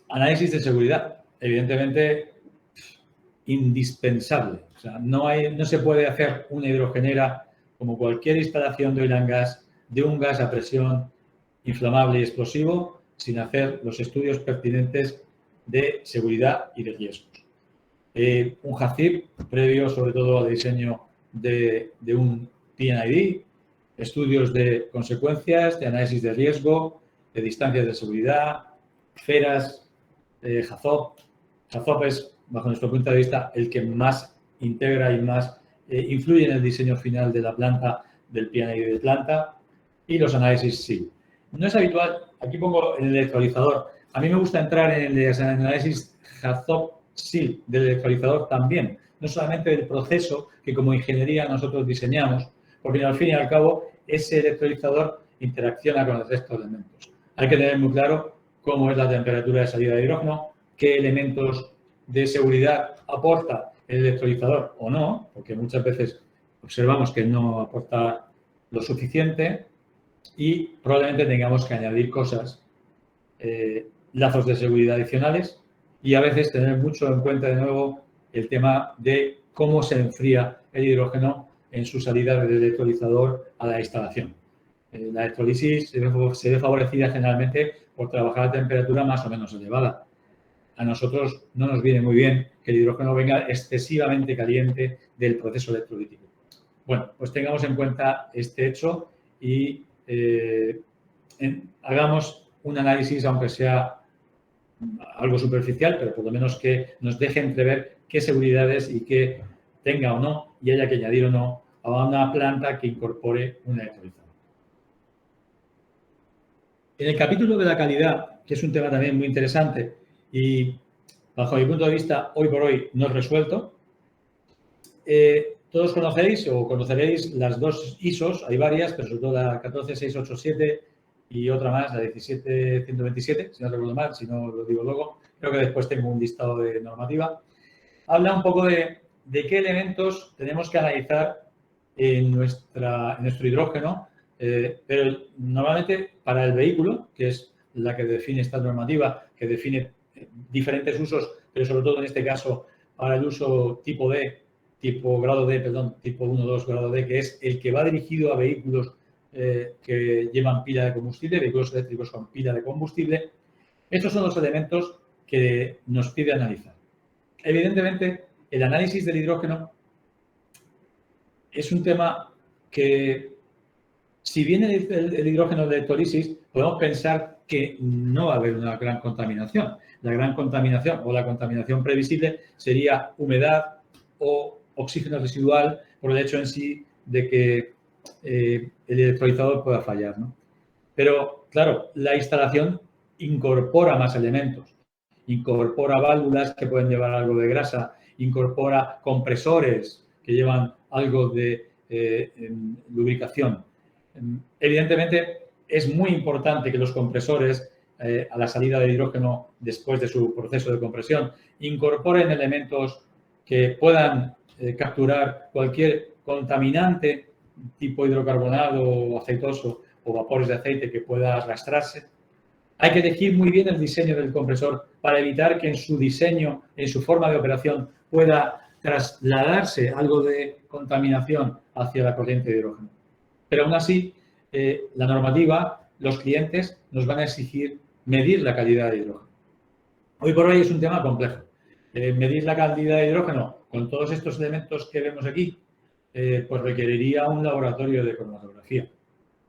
Análisis de seguridad. Evidentemente, indispensable. O sea, no se puede hacer una hidrogenera como cualquier instalación de oil and gas, de un gas a presión inflamable y explosivo, sin hacer los estudios pertinentes de seguridad y de riesgos. Un HACCP previo, sobre todo al diseño de un PNID, estudios de consecuencias, de análisis de riesgo, de distancias de seguridad, esferas, HAZOP. HAZOP es, bajo nuestro punto de vista, el que más integra y más influye en el diseño final de la planta, del PNID de planta, y los análisis sí. No es habitual, aquí pongo el electrolizador. A mí me gusta entrar en el análisis HAZOP Sí, del electrolizador también. No solamente del proceso que como ingeniería nosotros diseñamos, porque al fin y al cabo ese electrolizador interacciona con el resto de elementos. Hay que tener muy claro cómo es la temperatura de salida de hidrógeno, qué elementos de seguridad aporta el electrolizador o no, porque muchas veces observamos que no aporta lo suficiente y probablemente tengamos que añadir cosas, lazos de seguridad adicionales y a veces tener mucho en cuenta de nuevo el tema de cómo se enfría el hidrógeno en su salida del electrolizador a la instalación. La electrólisis se ve favorecida generalmente por trabajar a temperatura más o menos elevada. A nosotros no nos viene muy bien que el hidrógeno venga excesivamente caliente del proceso electrolítico. Bueno, pues tengamos en cuenta este hecho y hagamos un análisis, aunque sea algo superficial, pero por lo menos que nos deje entrever qué seguridades y qué tenga o no y haya que añadir o no a una planta que incorpore un electrolizador. En el capítulo de la calidad, que es un tema también muy interesante y bajo mi punto de vista hoy por hoy no resuelto, todos conocéis o conoceréis las dos ISOs, hay varias, pero sobre todo la 14687 y otra más, la 17127, si no recuerdo mal, si no lo digo luego. Creo que después tengo un listado de normativa. Habla un poco de qué elementos tenemos que analizar en nuestro hidrógeno, pero normalmente para el vehículo, que es la que define esta normativa, que define diferentes usos, pero sobre todo en este caso para el uso tipo grado D, perdón, tipo 1, 2, grado D, que es el que va dirigido a vehículos que llevan pila de combustible, vehículos eléctricos con pila de combustible. Estos son los elementos que nos pide analizar. Evidentemente, el análisis del hidrógeno es un tema que, si bien el hidrógeno de electrólisis, podemos pensar que no va a haber una gran contaminación. La gran contaminación o la contaminación previsible sería humedad o oxígeno residual por el hecho en sí de que el electrolizador pueda fallar, ¿no? Pero, claro, la instalación incorpora más elementos. Incorpora válvulas que pueden llevar algo de grasa, incorpora compresores que llevan algo de lubricación. Evidentemente, es muy importante que los compresores, a la salida del hidrógeno después de su proceso de compresión, incorporen elementos que puedan capturar cualquier contaminante tipo hidrocarbonato o aceitoso o vapores de aceite que pueda arrastrarse. Hay que elegir muy bien el diseño del compresor para evitar que en su diseño, en su forma de operación, pueda trasladarse algo de contaminación hacia la corriente de hidrógeno. Pero aún así, la normativa, los clientes nos van a exigir medir la calidad de hidrógeno. Hoy por hoy es un tema complejo. Medir la calidad de hidrógeno con todos estos elementos que vemos aquí, pues requeriría un laboratorio de cromatografía.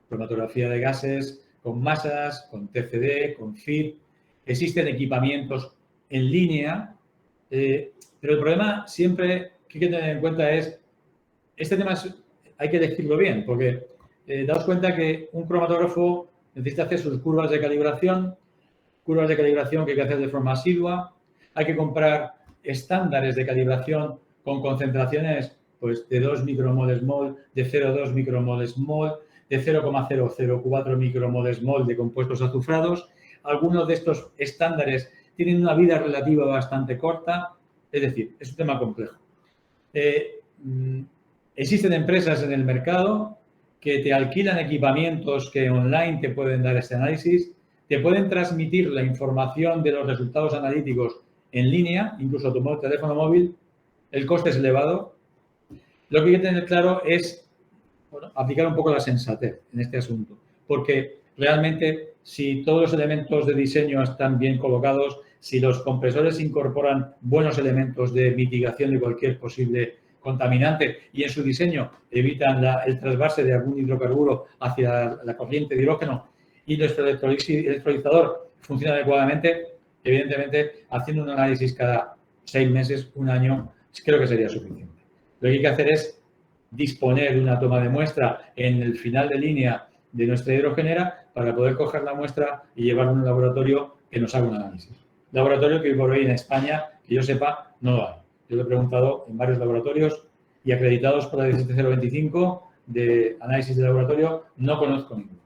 Cromatografía de gases con masas, con TCD, con FIT. Existen equipamientos en línea, pero el problema siempre que hay que tener en cuenta es, este tema hay que elegirlo bien, porque daos cuenta que un cromatógrafo necesita hacer sus curvas de calibración que hay que hacer de forma asidua. Hay que comprar estándares de calibración con concentraciones pues, de 2 micromoles mol, de 0,2 micromoles mol, de 0,004 micromoles mol de compuestos azufrados. Algunos de estos estándares tienen una vida relativa bastante corta, es decir, es un tema complejo. Existen empresas en el mercado que te alquilan equipamientos que online te pueden dar este análisis, te pueden transmitir la información de los resultados analíticos en línea, incluso a tu teléfono móvil. El coste es elevado. Lo que hay que tener claro es aplicar un poco la sensatez en este asunto, porque realmente si todos los elementos de diseño están bien colocados, si los compresores incorporan buenos elementos de mitigación de cualquier posible contaminante y en su diseño evitan el trasvase de algún hidrocarburo hacia la corriente de hidrógeno y nuestro electrolizador funciona adecuadamente, evidentemente, haciendo un análisis cada 6 meses, un año, creo que sería suficiente. Lo que hay que hacer es disponer de una toma de muestra en el final de línea de nuestra hidrogenera para poder coger la muestra y llevarla a un laboratorio que nos haga un análisis. Laboratorio que hoy por hoy en España que yo sepa, no lo hay. Yo lo he preguntado en varios laboratorios y acreditados por la 17025 de análisis de laboratorio, no conozco ninguno.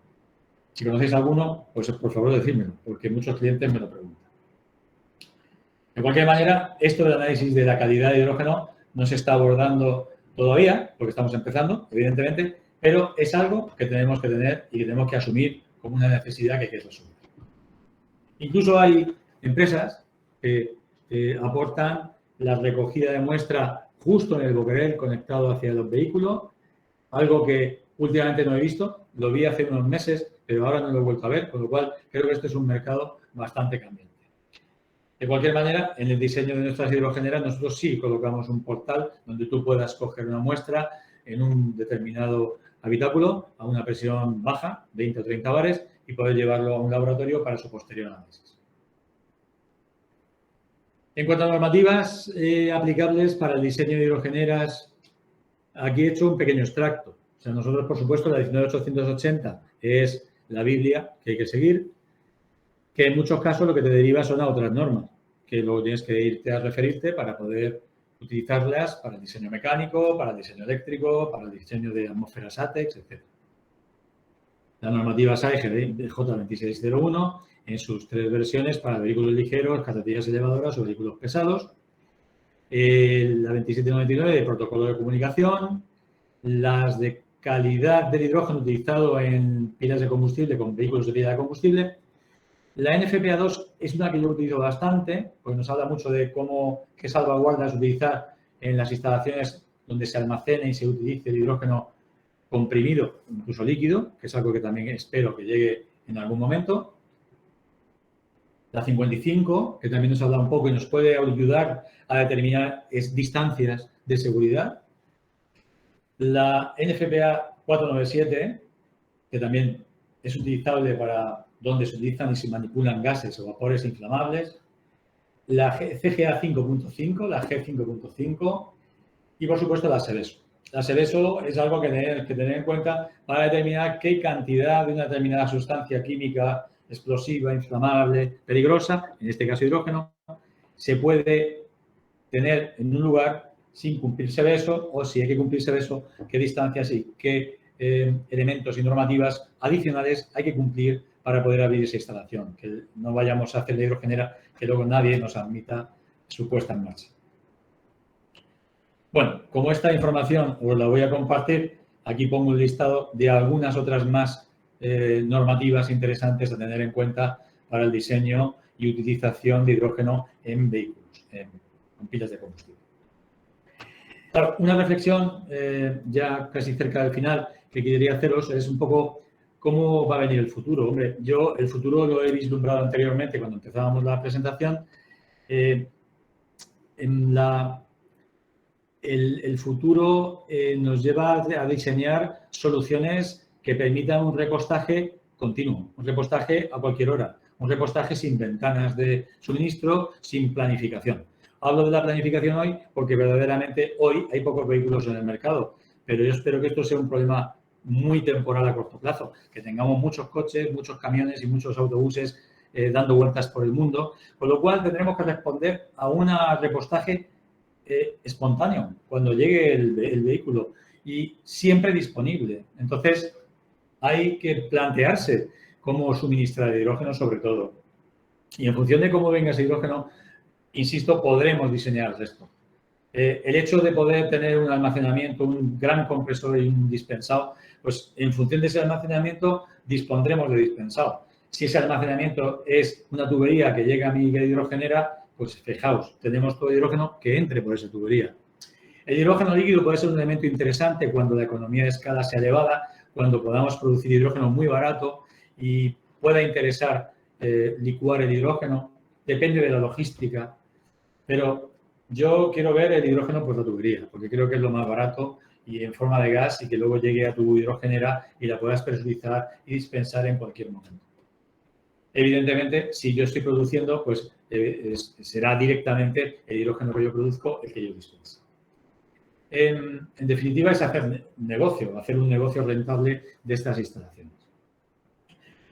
Si conocéis alguno, pues por favor decídmelo, porque muchos clientes me lo preguntan. De cualquier manera, esto del análisis de la calidad de hidrógeno no se está abordando todavía, porque estamos empezando, evidentemente, pero es algo que tenemos que tener y que tenemos que asumir como una necesidad que hay que asumir. Incluso hay empresas que aportan la recogida de muestra justo en el boquerel conectado hacia los vehículos, algo que últimamente no he visto, lo vi hace unos meses, pero ahora no lo he vuelto a ver, con lo cual creo que este es un mercado bastante cambiante. De cualquier manera, en el diseño de nuestras hidrogeneras nosotros sí colocamos un portal donde tú puedas coger una muestra en un determinado habitáculo a una presión baja, 20 o 30 bares, y poder llevarlo a un laboratorio para su posterior análisis. En cuanto a normativas aplicables para el diseño de hidrogeneras, aquí he hecho un pequeño extracto. O sea, nosotros, por supuesto, la 19880 es la Biblia que hay que seguir, que en muchos casos lo que te deriva son a otras normas, que luego tienes que irte a referirte para poder utilizarlas para el diseño mecánico, para el diseño eléctrico, para el diseño de atmósferas ATEX, etc. La normativa SAE J2601 en sus 3 versiones para vehículos ligeros, carretillas elevadoras o vehículos pesados. La 2799 de protocolo de comunicación. Las de calidad del hidrógeno utilizado en pilas de combustible con vehículos de pila de combustible. La NFPA2 es una que yo utilizo bastante, porque nos habla mucho de qué salvaguardas utilizar en las instalaciones donde se almacena y se utilice el hidrógeno comprimido, incluso líquido, que es algo que también espero que llegue en algún momento. La 55, que también nos habla un poco y nos puede ayudar a determinar distancias de seguridad. La NFPA 497, que también es utilizable para donde se utilizan y se manipulan gases o vapores inflamables. La CGA 5.5, la G5.5 y, por supuesto, la SEVESO. La SEVESO es algo que tener en cuenta para determinar qué cantidad de una determinada sustancia química explosiva, inflamable, peligrosa, en este caso hidrógeno, se puede tener en un lugar sin cumplir SEVESO, o si hay que cumplir SEVESO, qué distancias y qué elementos y normativas adicionales hay que cumplir para poder abrir esa instalación, que no vayamos a hacer la hidrogenera que luego nadie nos admita su puesta en marcha. Bueno, como esta información os la voy a compartir, aquí pongo un listado de algunas otras más normativas interesantes a tener en cuenta para el diseño y utilización de hidrógeno en vehículos, en pilas de combustible. Claro, una reflexión ya casi cerca del final que quería haceros es un poco cómo va a venir el futuro. Hombre, yo el futuro lo he vislumbrado anteriormente cuando empezábamos la presentación. El futuro nos lleva a diseñar soluciones que permitan un repostaje continuo, un repostaje a cualquier hora, un repostaje sin ventanas de suministro, sin planificación. Hablo de la planificación hoy porque verdaderamente hoy hay pocos vehículos en el mercado, pero yo espero que esto sea un problema muy temporal a corto plazo, que tengamos muchos coches, muchos camiones y muchos autobuses dando vueltas por el mundo, con lo cual tendremos que responder a un repostaje espontáneo cuando llegue el vehículo y siempre disponible. Entonces, hay que plantearse cómo suministrar el hidrógeno sobre todo. Y en función de cómo venga ese hidrógeno, insisto, podremos diseñar esto. El hecho de poder tener un almacenamiento, un gran compresor y un dispensado, pues en función de ese almacenamiento dispondremos de dispensado. Si ese almacenamiento es una tubería que llega a mi hidrogenera, pues fijaos, tenemos todo el hidrógeno que entre por esa tubería. El hidrógeno líquido puede ser un elemento interesante cuando la economía de escala sea elevada, cuando podamos producir hidrógeno muy barato y pueda interesar licuar el hidrógeno. Depende de la logística, pero yo quiero ver el hidrógeno por la tubería, porque creo que es lo más barato y en forma de gas y que luego llegue a tu hidrogenera y la puedas presurizar y dispensar en cualquier momento. Evidentemente, si yo estoy produciendo, pues será directamente el hidrógeno que yo produzco el que yo dispenso. En definitiva, es hacer negocio, hacer un negocio rentable de estas instalaciones.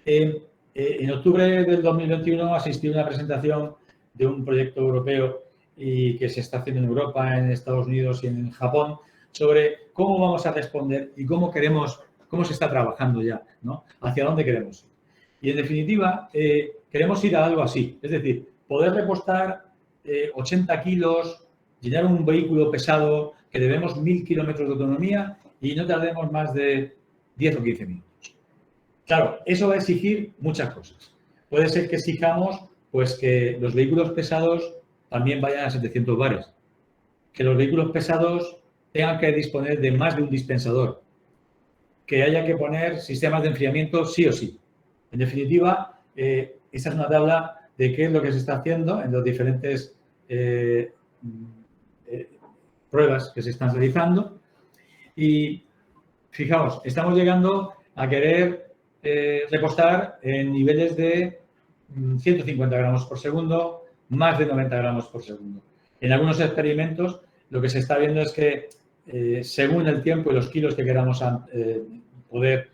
En octubre del 2021 asistí a una presentación de un proyecto europeo y que se está haciendo en Europa, en Estados Unidos y en Japón, sobre cómo vamos a responder y cómo se está trabajando ya, ¿no? Hacia dónde queremos ir. Y en definitiva, queremos ir a algo así, es decir, poder repostar 80 kilos, llenar un vehículo pesado que debemos 1000 kilómetros de autonomía y no tardemos más de 10 o 15 minutos. Claro, eso va a exigir muchas cosas. Puede ser que exijamos pues, que los vehículos pesados también vayan a 700 bares, que los vehículos pesados tengan que disponer de más de un dispensador, que haya que poner sistemas de enfriamiento sí o sí. En definitiva, esta es una tabla de qué es lo que se está haciendo en las diferentes pruebas que se están realizando. Y fijaos, estamos llegando a querer repostar en niveles de 150 gramos por segundo, más de 90 gramos por segundo. En algunos experimentos lo que se está viendo es que según el tiempo y los kilos que queramos poder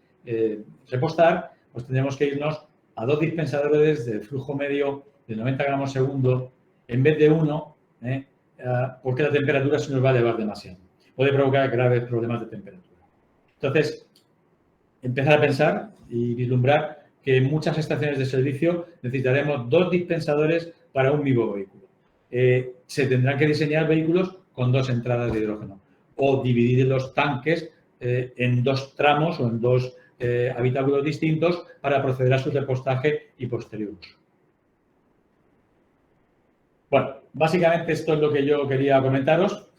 repostar, pues tendremos que irnos a 2 dispensadores de flujo medio de 90 gramos segundo en vez de uno, porque la temperatura se nos va a elevar demasiado. Puede provocar graves problemas de temperatura. Entonces, empezar a pensar y vislumbrar que en muchas estaciones de servicio necesitaremos 2 dispensadores para un mismo vehículo. Se tendrán que diseñar vehículos con 2 entradas de hidrógeno o dividir los tanques en 2 tramos o en 2 habitáculos distintos para proceder a su repostaje y posterior uso. Bueno, básicamente esto es lo que yo quería comentaros,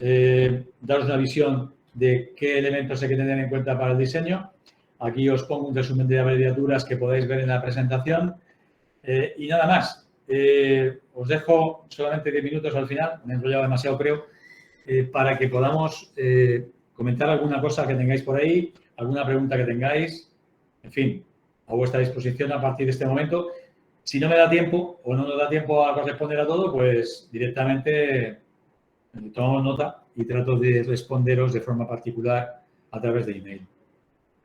daros una visión de qué elementos hay que tener en cuenta para el diseño. Aquí os pongo un resumen de abreviaturas que podéis ver en la presentación. Y nada más. Os dejo solamente 10 minutos al final, me he enrollado demasiado creo, para que podamos comentar alguna cosa que tengáis por ahí, alguna pregunta que tengáis. En fin, a vuestra disposición a partir de este momento. Si no me da tiempo o no nos da tiempo a corresponder a todo, pues directamente tomo nota y trato de responderos de forma particular a través de email.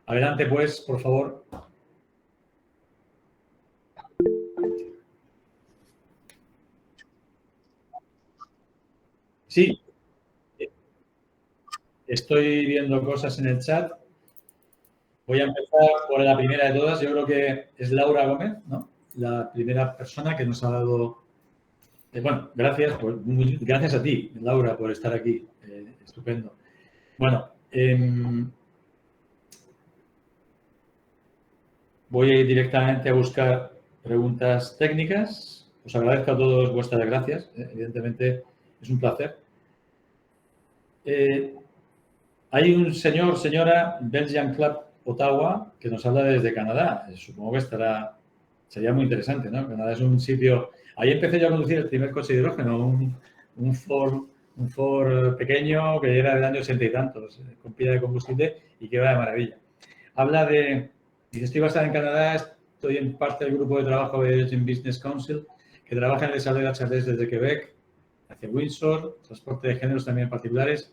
Adelante, pues, por favor. Sí, estoy viendo cosas en el chat. Voy a empezar por la primera de todas. Yo creo que es Laura Gómez, ¿no? La primera persona que nos ha dado... bueno, gracias, gracias a ti, Laura, por estar aquí. Estupendo. Bueno, voy a ir directamente a buscar preguntas técnicas. Os agradezco a todos vuestras gracias. Evidentemente, es un placer. Hay un señora, Belgian Club Ottawa, que nos habla desde Canadá. Supongo que sería muy interesante, ¿no? Canadá es un sitio... Ahí empecé yo a conducir el primer coche de hidrógeno, un Ford pequeño que era del año 80 y tantos, con pila de combustible y que va de maravilla. Habla de... Dice, estoy basada en Canadá, estoy en parte del grupo de trabajo de Elgin Business Council, que trabaja en el desarrollo de HRDs desde Quebec hacia Windsor, transporte de géneros también particulares.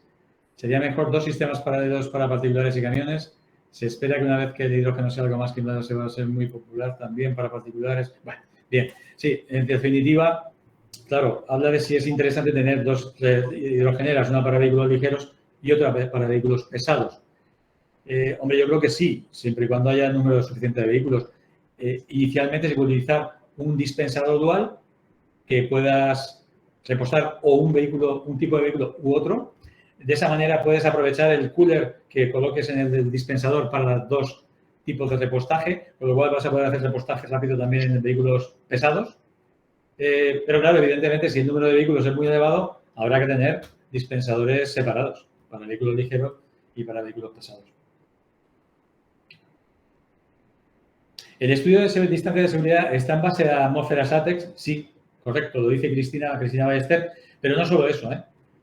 Sería mejor 2 sistemas paralelos para particulares y camiones. Se espera que una vez que el hidrógeno sea algo más que se va a ser muy popular también para particulares. Bueno, bien. Sí, en definitiva, claro, habla de si es interesante tener 2 hidrogeneras, una para vehículos ligeros y otra para vehículos pesados. Hombre, yo creo que sí, siempre y cuando haya número suficiente de vehículos. Inicialmente se puede utilizar un dispensador dual que puedas repostar o un tipo de vehículo u otro. De esa manera puedes aprovechar el cooler que coloques en el dispensador para los 2 tipos de repostaje, con lo cual vas a poder hacer repostaje rápido también en vehículos pesados. Pero claro, evidentemente, si el número de vehículos es muy elevado, habrá que tener dispensadores separados para vehículos ligeros y para vehículos pesados. El estudio de distancia de seguridad está en base a atmósferas ATEX, sí, correcto, lo dice Cristina Ballester, pero no solo eso,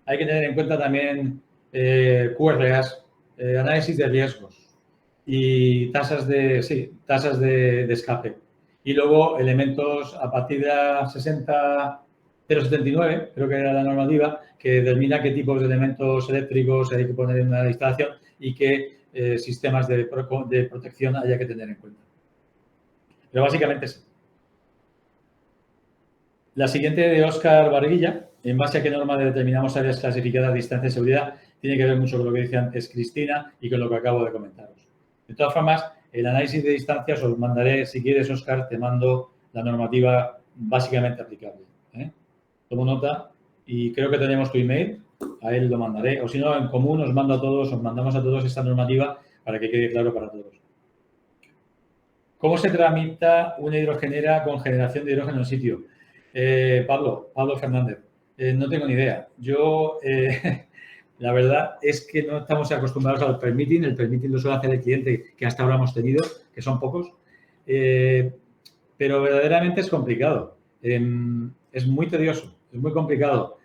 hay que tener en cuenta también QRAs, análisis de riesgos y tasas de escape. Y luego elementos a partir de la 60079, creo que era la normativa, que determina qué tipos de elementos eléctricos hay que poner en una instalación y qué sistemas de protección haya que tener en cuenta. Pero básicamente sí. La siguiente de Óscar Barguilla. en base a qué norma determinamos áreas clasificadas de distancia de seguridad, tiene que ver mucho con lo que dice antes Cristina y con lo que acabo de comentaros. De todas formas, el análisis de distancias os mandaré, si quieres, Óscar, te mando la normativa básicamente aplicable. Tomo nota y creo que tenemos tu email, a él lo mandaré, o si no, en común os mando a todos, os mandamos a todos esta normativa para que quede claro para todos. ¿Cómo se tramita una hidrogenera con generación de hidrógeno en sitio? Pablo Fernández, no tengo ni idea. Yo, la verdad es que no estamos acostumbrados al permitting. El permitting lo suele hacer el cliente que hasta ahora hemos tenido, que son pocos. Pero verdaderamente es complicado. Es muy tedioso, es muy complicado.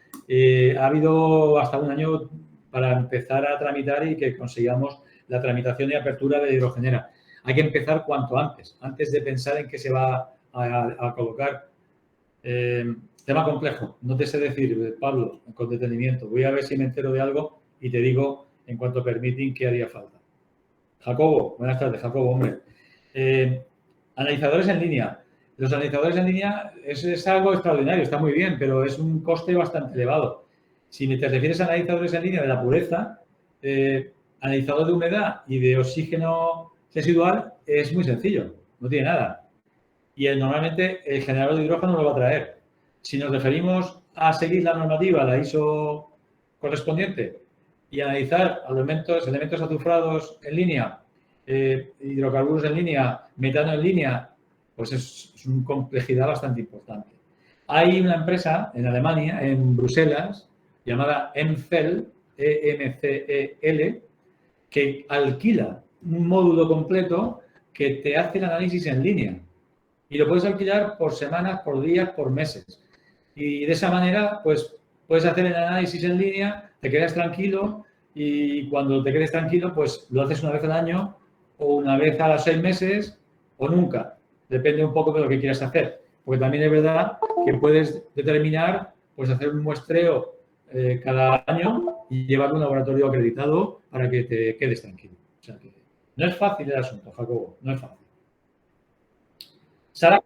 Ha habido hasta un año para empezar a tramitar y que consigamos la tramitación y apertura de la hidrogenera. Hay que empezar cuanto antes de pensar en qué se va a colocar. Tema complejo, no te sé decir, Pablo, con detenimiento. Voy a ver si me entero de algo y te digo en cuanto a permitting qué haría falta. Jacobo, buenas tardes, Jacobo, hombre. Analizadores en línea. Los analizadores en línea es algo extraordinario, está muy bien, pero es un coste bastante elevado. Si te refieres a analizadores en línea de la pureza, analizador de humedad y de oxígeno residual es muy sencillo, no tiene nada. Y normalmente el generador de hidrógeno lo va a traer. Si nos referimos a seguir la normativa, la ISO correspondiente, y analizar elementos azufrados en línea, hidrocarburos en línea, metano en línea, pues es una complejidad bastante importante. Hay una empresa en Alemania, en Bruselas, llamada EMCEL, EMCEL, que alquila un módulo completo que te hace el análisis en línea. Y lo puedes alquilar por semanas, por días, por meses. Y de esa manera, pues, puedes hacer el análisis en línea, te quedas tranquilo y cuando te quedes tranquilo, pues lo haces una vez al año o una vez a los 6 meses o nunca. Depende un poco de lo que quieras hacer. Porque también es verdad que puedes determinar, pues hacer un muestreo cada año y llevarlo a un laboratorio acreditado para que te quedes tranquilo. O sea que no es fácil el asunto, Jacobo, no es fácil. Sara.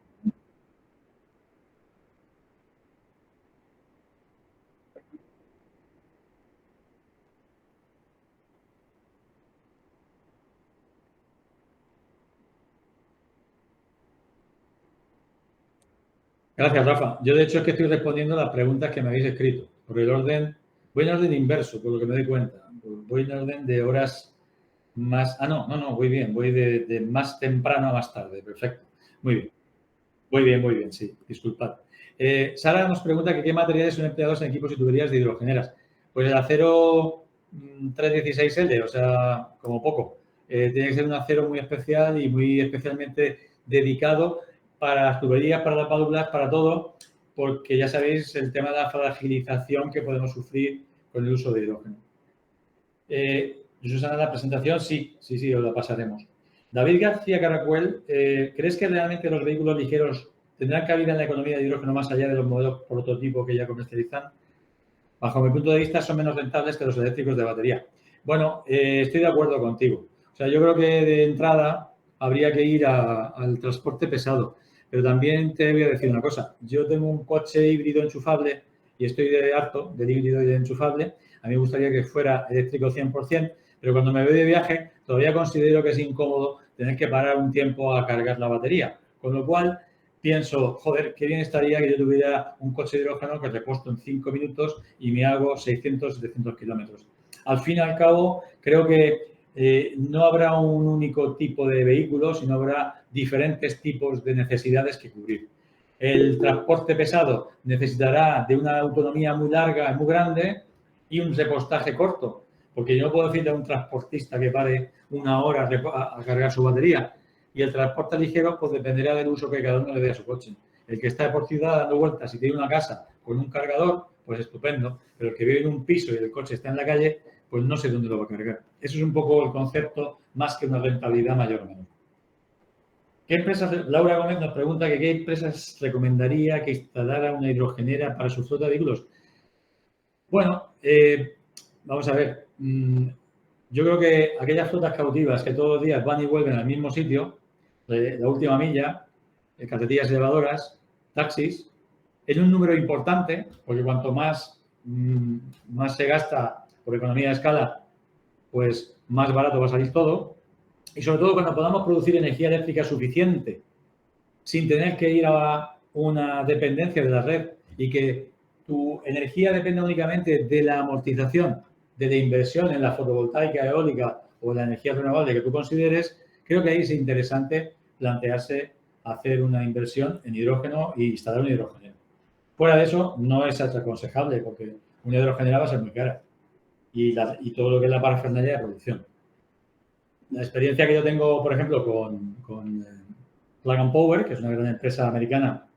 Gracias, Rafa. Yo, de hecho, es que estoy respondiendo a las preguntas que me habéis escrito. Por el orden, voy en orden inverso, por lo que me doy cuenta. Voy en orden de horas más... no, voy bien. Voy de más temprano a más tarde. Perfecto. Muy bien. Muy bien, sí. Disculpad. Sara nos pregunta que qué materiales son empleados en equipos y tuberías de hidrogeneras. Pues el acero 316L, o sea, como poco. Tiene que ser un acero muy especial y muy especialmente dedicado para las tuberías, para las válvulas, para todo, porque ya sabéis el tema de la fragilización que podemos sufrir con el uso de hidrógeno. Susana, la presentación, sí, os la pasaremos. David García Caracuel, ¿crees que realmente los vehículos ligeros tendrán cabida en la economía de hidrógeno más allá de los modelos prototipo que ya comercializan? Bajo mi punto de vista, son menos rentables que los eléctricos de batería. Bueno, estoy de acuerdo contigo. O sea, yo creo que de entrada habría que ir al transporte pesado. Pero también te voy a decir una cosa. Yo tengo un coche híbrido enchufable y estoy de harto del híbrido y del enchufable. A mí me gustaría que fuera eléctrico 100%, pero cuando me voy de viaje todavía considero que es incómodo tener que parar un tiempo a cargar la batería. Con lo cual, pienso, joder, qué bien estaría que yo tuviera un coche de hidrógeno que repuesto en 5 minutos y me hago 600, 700 kilómetros. Al fin y al cabo, creo que no habrá un único tipo de vehículo, sino habrá diferentes tipos de necesidades que cubrir. El transporte pesado necesitará de una autonomía muy larga y muy grande y un repostaje corto, porque yo no puedo decirle a un transportista que pare una hora a cargar su batería. Y el transporte ligero, pues dependerá del uso que cada uno le dé a su coche. El que está por ciudad dando vueltas y tiene una casa con un cargador, pues estupendo. Pero el que vive en un piso y el coche está en la calle, pues no sé dónde lo va a cargar. Eso es un poco el concepto, más que una rentabilidad mayor o menor. ¿Qué empresas? Laura Gómez nos pregunta que qué empresas recomendaría que instalara una hidrogenera para su flota de vehículos. Bueno, vamos a ver. Yo creo que aquellas flotas cautivas que todos los días van y vuelven al mismo sitio, la última milla, carretillas elevadoras, taxis, en un número importante, porque cuanto más se gasta por economía de escala, pues más barato va a salir todo. Y sobre todo cuando podamos producir energía eléctrica suficiente sin tener que ir a una dependencia de la red y que tu energía dependa únicamente de la amortización, de la inversión en la fotovoltaica, eólica o la energía renovable que tú consideres, creo que ahí es interesante plantearse hacer una inversión en hidrógeno e instalar un hidrogenero. Fuera de eso, no es aconsejable porque una hidrogenera va a ser muy cara y todo lo que es la parafernalia de producción. La experiencia que yo tengo, por ejemplo, con Plug & Power, que es una gran empresa americana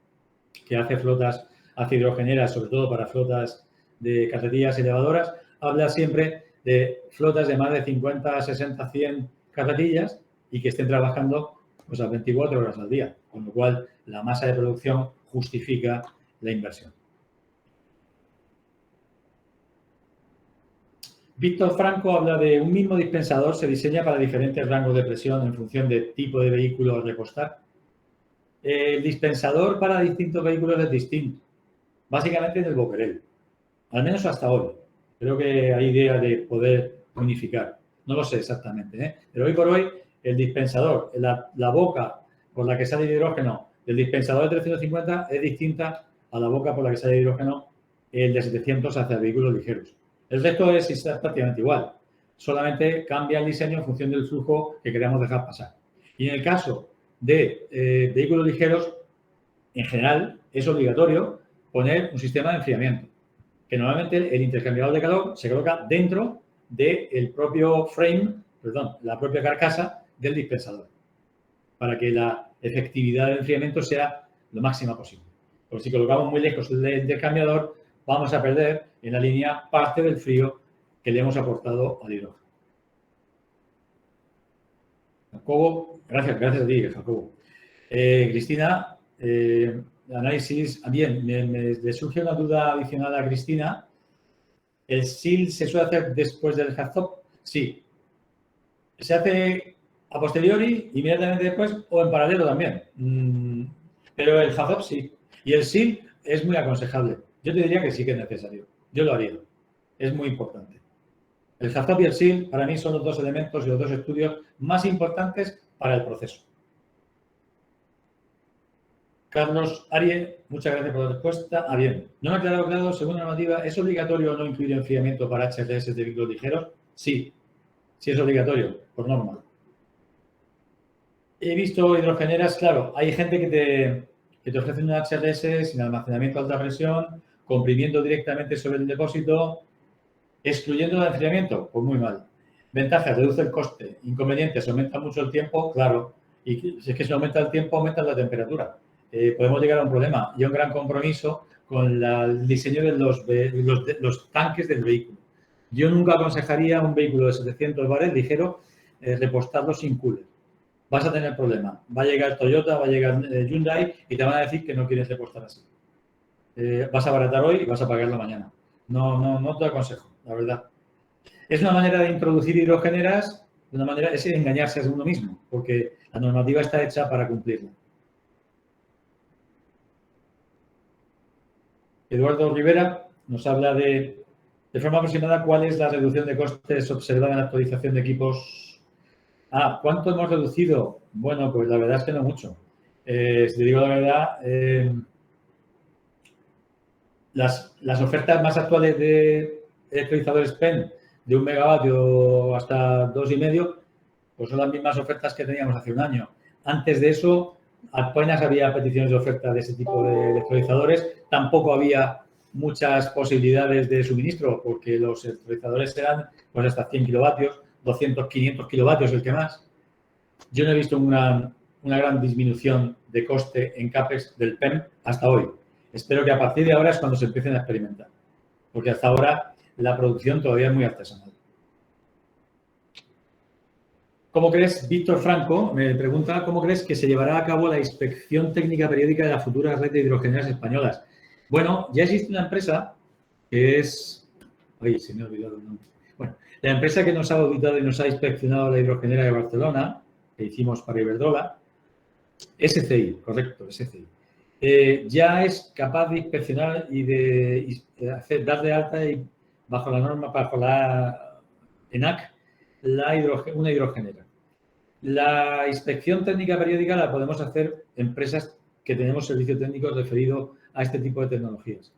que hace flotas, hace hidrogeneras, sobre todo para flotas de carretillas y elevadoras, habla siempre de flotas de más de 50, 60, 100 carretillas y que estén trabajando pues, a 24 horas al día, con lo cual la masa de producción justifica la inversión. Víctor Franco habla de un mismo dispensador se diseña para diferentes rangos de presión en función del tipo de vehículo a repostar. El dispensador para distintos vehículos es distinto, básicamente en el Boquerel, al menos hasta hoy. Creo que hay idea de poder unificar, no lo sé exactamente, ¿eh? Pero hoy por hoy el dispensador, la boca por la que sale el hidrógeno del dispensador de 350 es distinta a la boca por la que sale el hidrógeno el de 700 hacia vehículos ligeros. El resto es prácticamente igual, solamente cambia el diseño en función del flujo que queremos dejar pasar. Y en el caso de vehículos ligeros, en general, es obligatorio poner un sistema de enfriamiento, que normalmente el intercambiador de calor se coloca dentro del propio frame, la propia carcasa del dispensador, para que la efectividad del enfriamiento sea lo máxima posible. Porque si colocamos muy lejos del intercambiador, vamos a perder en la línea parte del frío que le hemos aportado al hidrógeno. Jacobo, gracias a ti, Jacobo. Cristina, análisis, bien, me surge una duda adicional a Cristina. ¿El SIL se suele hacer después del HAZOP? Sí. ¿Se hace a posteriori, inmediatamente después o en paralelo también? Pero el HAZOP sí. Y el SIL es muy aconsejable. Yo te diría que sí que es necesario. Yo lo haría. Es muy importante. El HAZOP y el SIL para mí son los dos elementos y los dos estudios más importantes para el proceso. Carlos Ariel, muchas gracias por la respuesta. Bien, no me ha quedado claro, según la normativa, ¿es obligatorio o no incluir enfriamiento para HRS de vehículos ligeros? Sí, sí es obligatorio, por norma. He visto hidrogeneras, claro, hay gente que te ofrece un HRS sin almacenamiento a alta presión, comprimiendo directamente sobre el depósito, excluyendo el enfriamiento, pues muy mal. Ventajas, reduce el coste. Inconvenientes, aumenta mucho el tiempo, claro. Y si es que se aumenta el tiempo, aumenta la temperatura. Podemos llegar a un problema y a un gran compromiso con el diseño de los tanques del vehículo. Yo nunca aconsejaría a un vehículo de 700 bares ligero repostarlo sin cooler. Vas a tener problema. Va a llegar Toyota, va a llegar Hyundai y te van a decir que no quieres repostar así. Vas a abaratar hoy y vas a pagarlo mañana. No te aconsejo, la verdad. Es una manera de introducir hidrogeneras, de una manera es engañarse a uno mismo, porque la normativa está hecha para cumplirla. Eduardo Rivera nos habla de forma aproximada cuál es la reducción de costes observada en la actualización de equipos. ¿Cuánto hemos reducido? Bueno, pues la verdad es que no mucho. Si te digo la verdad, las ofertas más actuales de electrolizadores PEN de 1 megavatio hasta 2,5, pues son las mismas ofertas que teníamos hace un año. Antes de eso, apenas había peticiones de oferta de ese tipo de electrolizadores. Tampoco había muchas posibilidades de suministro, porque los electrolizadores eran pues hasta 100 kilovatios, 200, 500 kilovatios, el que más. Yo no he visto una gran disminución de coste en CAPEX del PEM hasta hoy. Espero que a partir de ahora es cuando se empiecen a experimentar, porque hasta ahora la producción todavía es muy artesanal. ¿Cómo crees, Víctor Franco me pregunta, cómo crees que se llevará a cabo la inspección técnica periódica de la futura red de hidrogeneras españolas? Bueno, ya existe una empresa que es... Ay, se me ha olvidado el nombre. Bueno, la empresa que nos ha auditado y nos ha inspeccionado la hidrogenera de Barcelona, que hicimos para Iberdrola, SCI, correcto, SCI. ya es capaz de inspeccionar y de dar de alta y bajo la norma, bajo la ENAC, una hidrogenera. La inspección técnica periódica la podemos hacer empresas que tenemos servicio técnico referido a este tipo de tecnologías.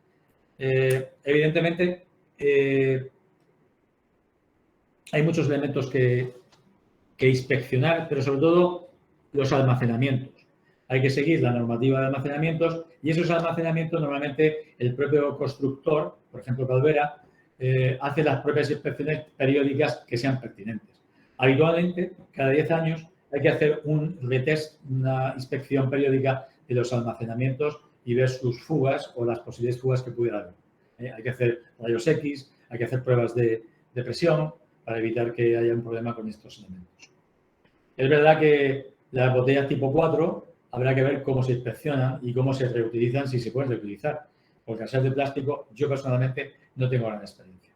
Evidentemente, hay muchos elementos que inspeccionar, pero sobre todo los almacenamientos. Hay que seguir la normativa de almacenamientos y esos almacenamientos normalmente el propio constructor, por ejemplo Calvera, hace las propias inspecciones periódicas que sean pertinentes. Habitualmente, cada 10 años hay que hacer un retest, una inspección periódica de los almacenamientos y ver sus fugas o las posibles fugas que pudiera haber. Hay que hacer rayos X, hay que hacer pruebas de presión para evitar que haya un problema con estos elementos. Es verdad que las botellas tipo 4 habrá que ver cómo se inspeccionan y cómo se reutilizan, si se pueden reutilizar. Porque al ser de plástico, yo personalmente no tengo gran experiencia.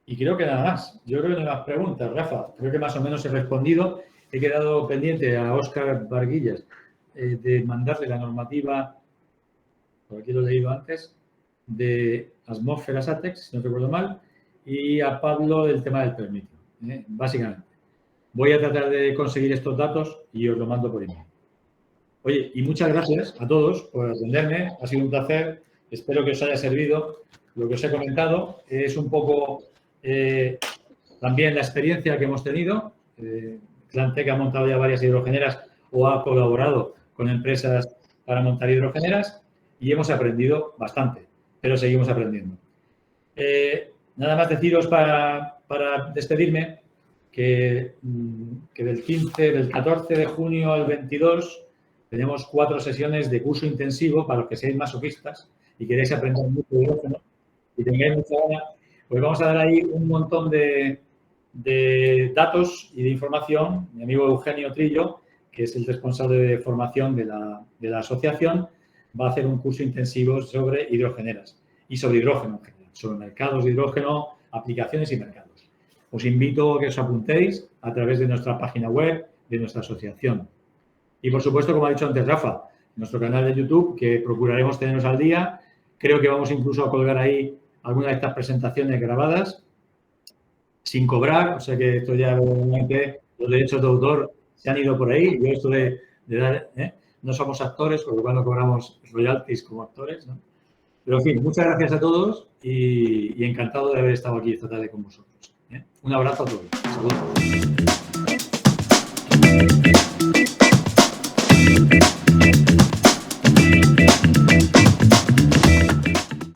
Y creo que nada más. Yo creo que no hay más preguntas, Rafa. Creo que más o menos he respondido. He quedado pendiente a Óscar Barguillas de mandarle la normativa, por aquí lo he leído antes, de Atmósferas ATEX, si no recuerdo mal, y a Pablo del tema del permiso, básicamente. Voy a tratar de conseguir estos datos y os lo mando por email. Oye, y muchas gracias a todos por atenderme. Ha sido un placer. Espero que os haya servido lo que os he comentado. Es un poco también la experiencia que hemos tenido. Clantec ha montado ya varias hidrogeneras o ha colaborado con empresas para montar hidrogeneras y hemos aprendido bastante, pero seguimos aprendiendo. Nada más deciros para despedirme que del 14 de junio al 22 tenemos 4 sesiones de curso intensivo para los que seáis masoquistas y queréis aprender mucho de hidrógeno y tengáis mucha gana, pues vamos a dar ahí un montón de datos y de información. Mi amigo Eugenio Trillo, que es el responsable de formación de la asociación, va a hacer un curso intensivo sobre hidrogeneras y sobre hidrógeno en general, sobre mercados de hidrógeno, aplicaciones y mercados. Os invito a que os apuntéis a través de nuestra página web, de nuestra asociación. Y, por supuesto, como ha dicho antes Rafa, nuestro canal de YouTube, que procuraremos tenernos al día. Creo que vamos incluso a colgar ahí algunas de estas presentaciones grabadas sin cobrar. O sea que esto ya, obviamente, los derechos de autor se han ido por ahí. Yo esto de dar, no somos actores, por lo cual no cobramos royalties como actores, ¿no? Pero, en fin, muchas gracias a todos y encantado de haber estado aquí esta tarde con vosotros. Un abrazo a todos. Saludos.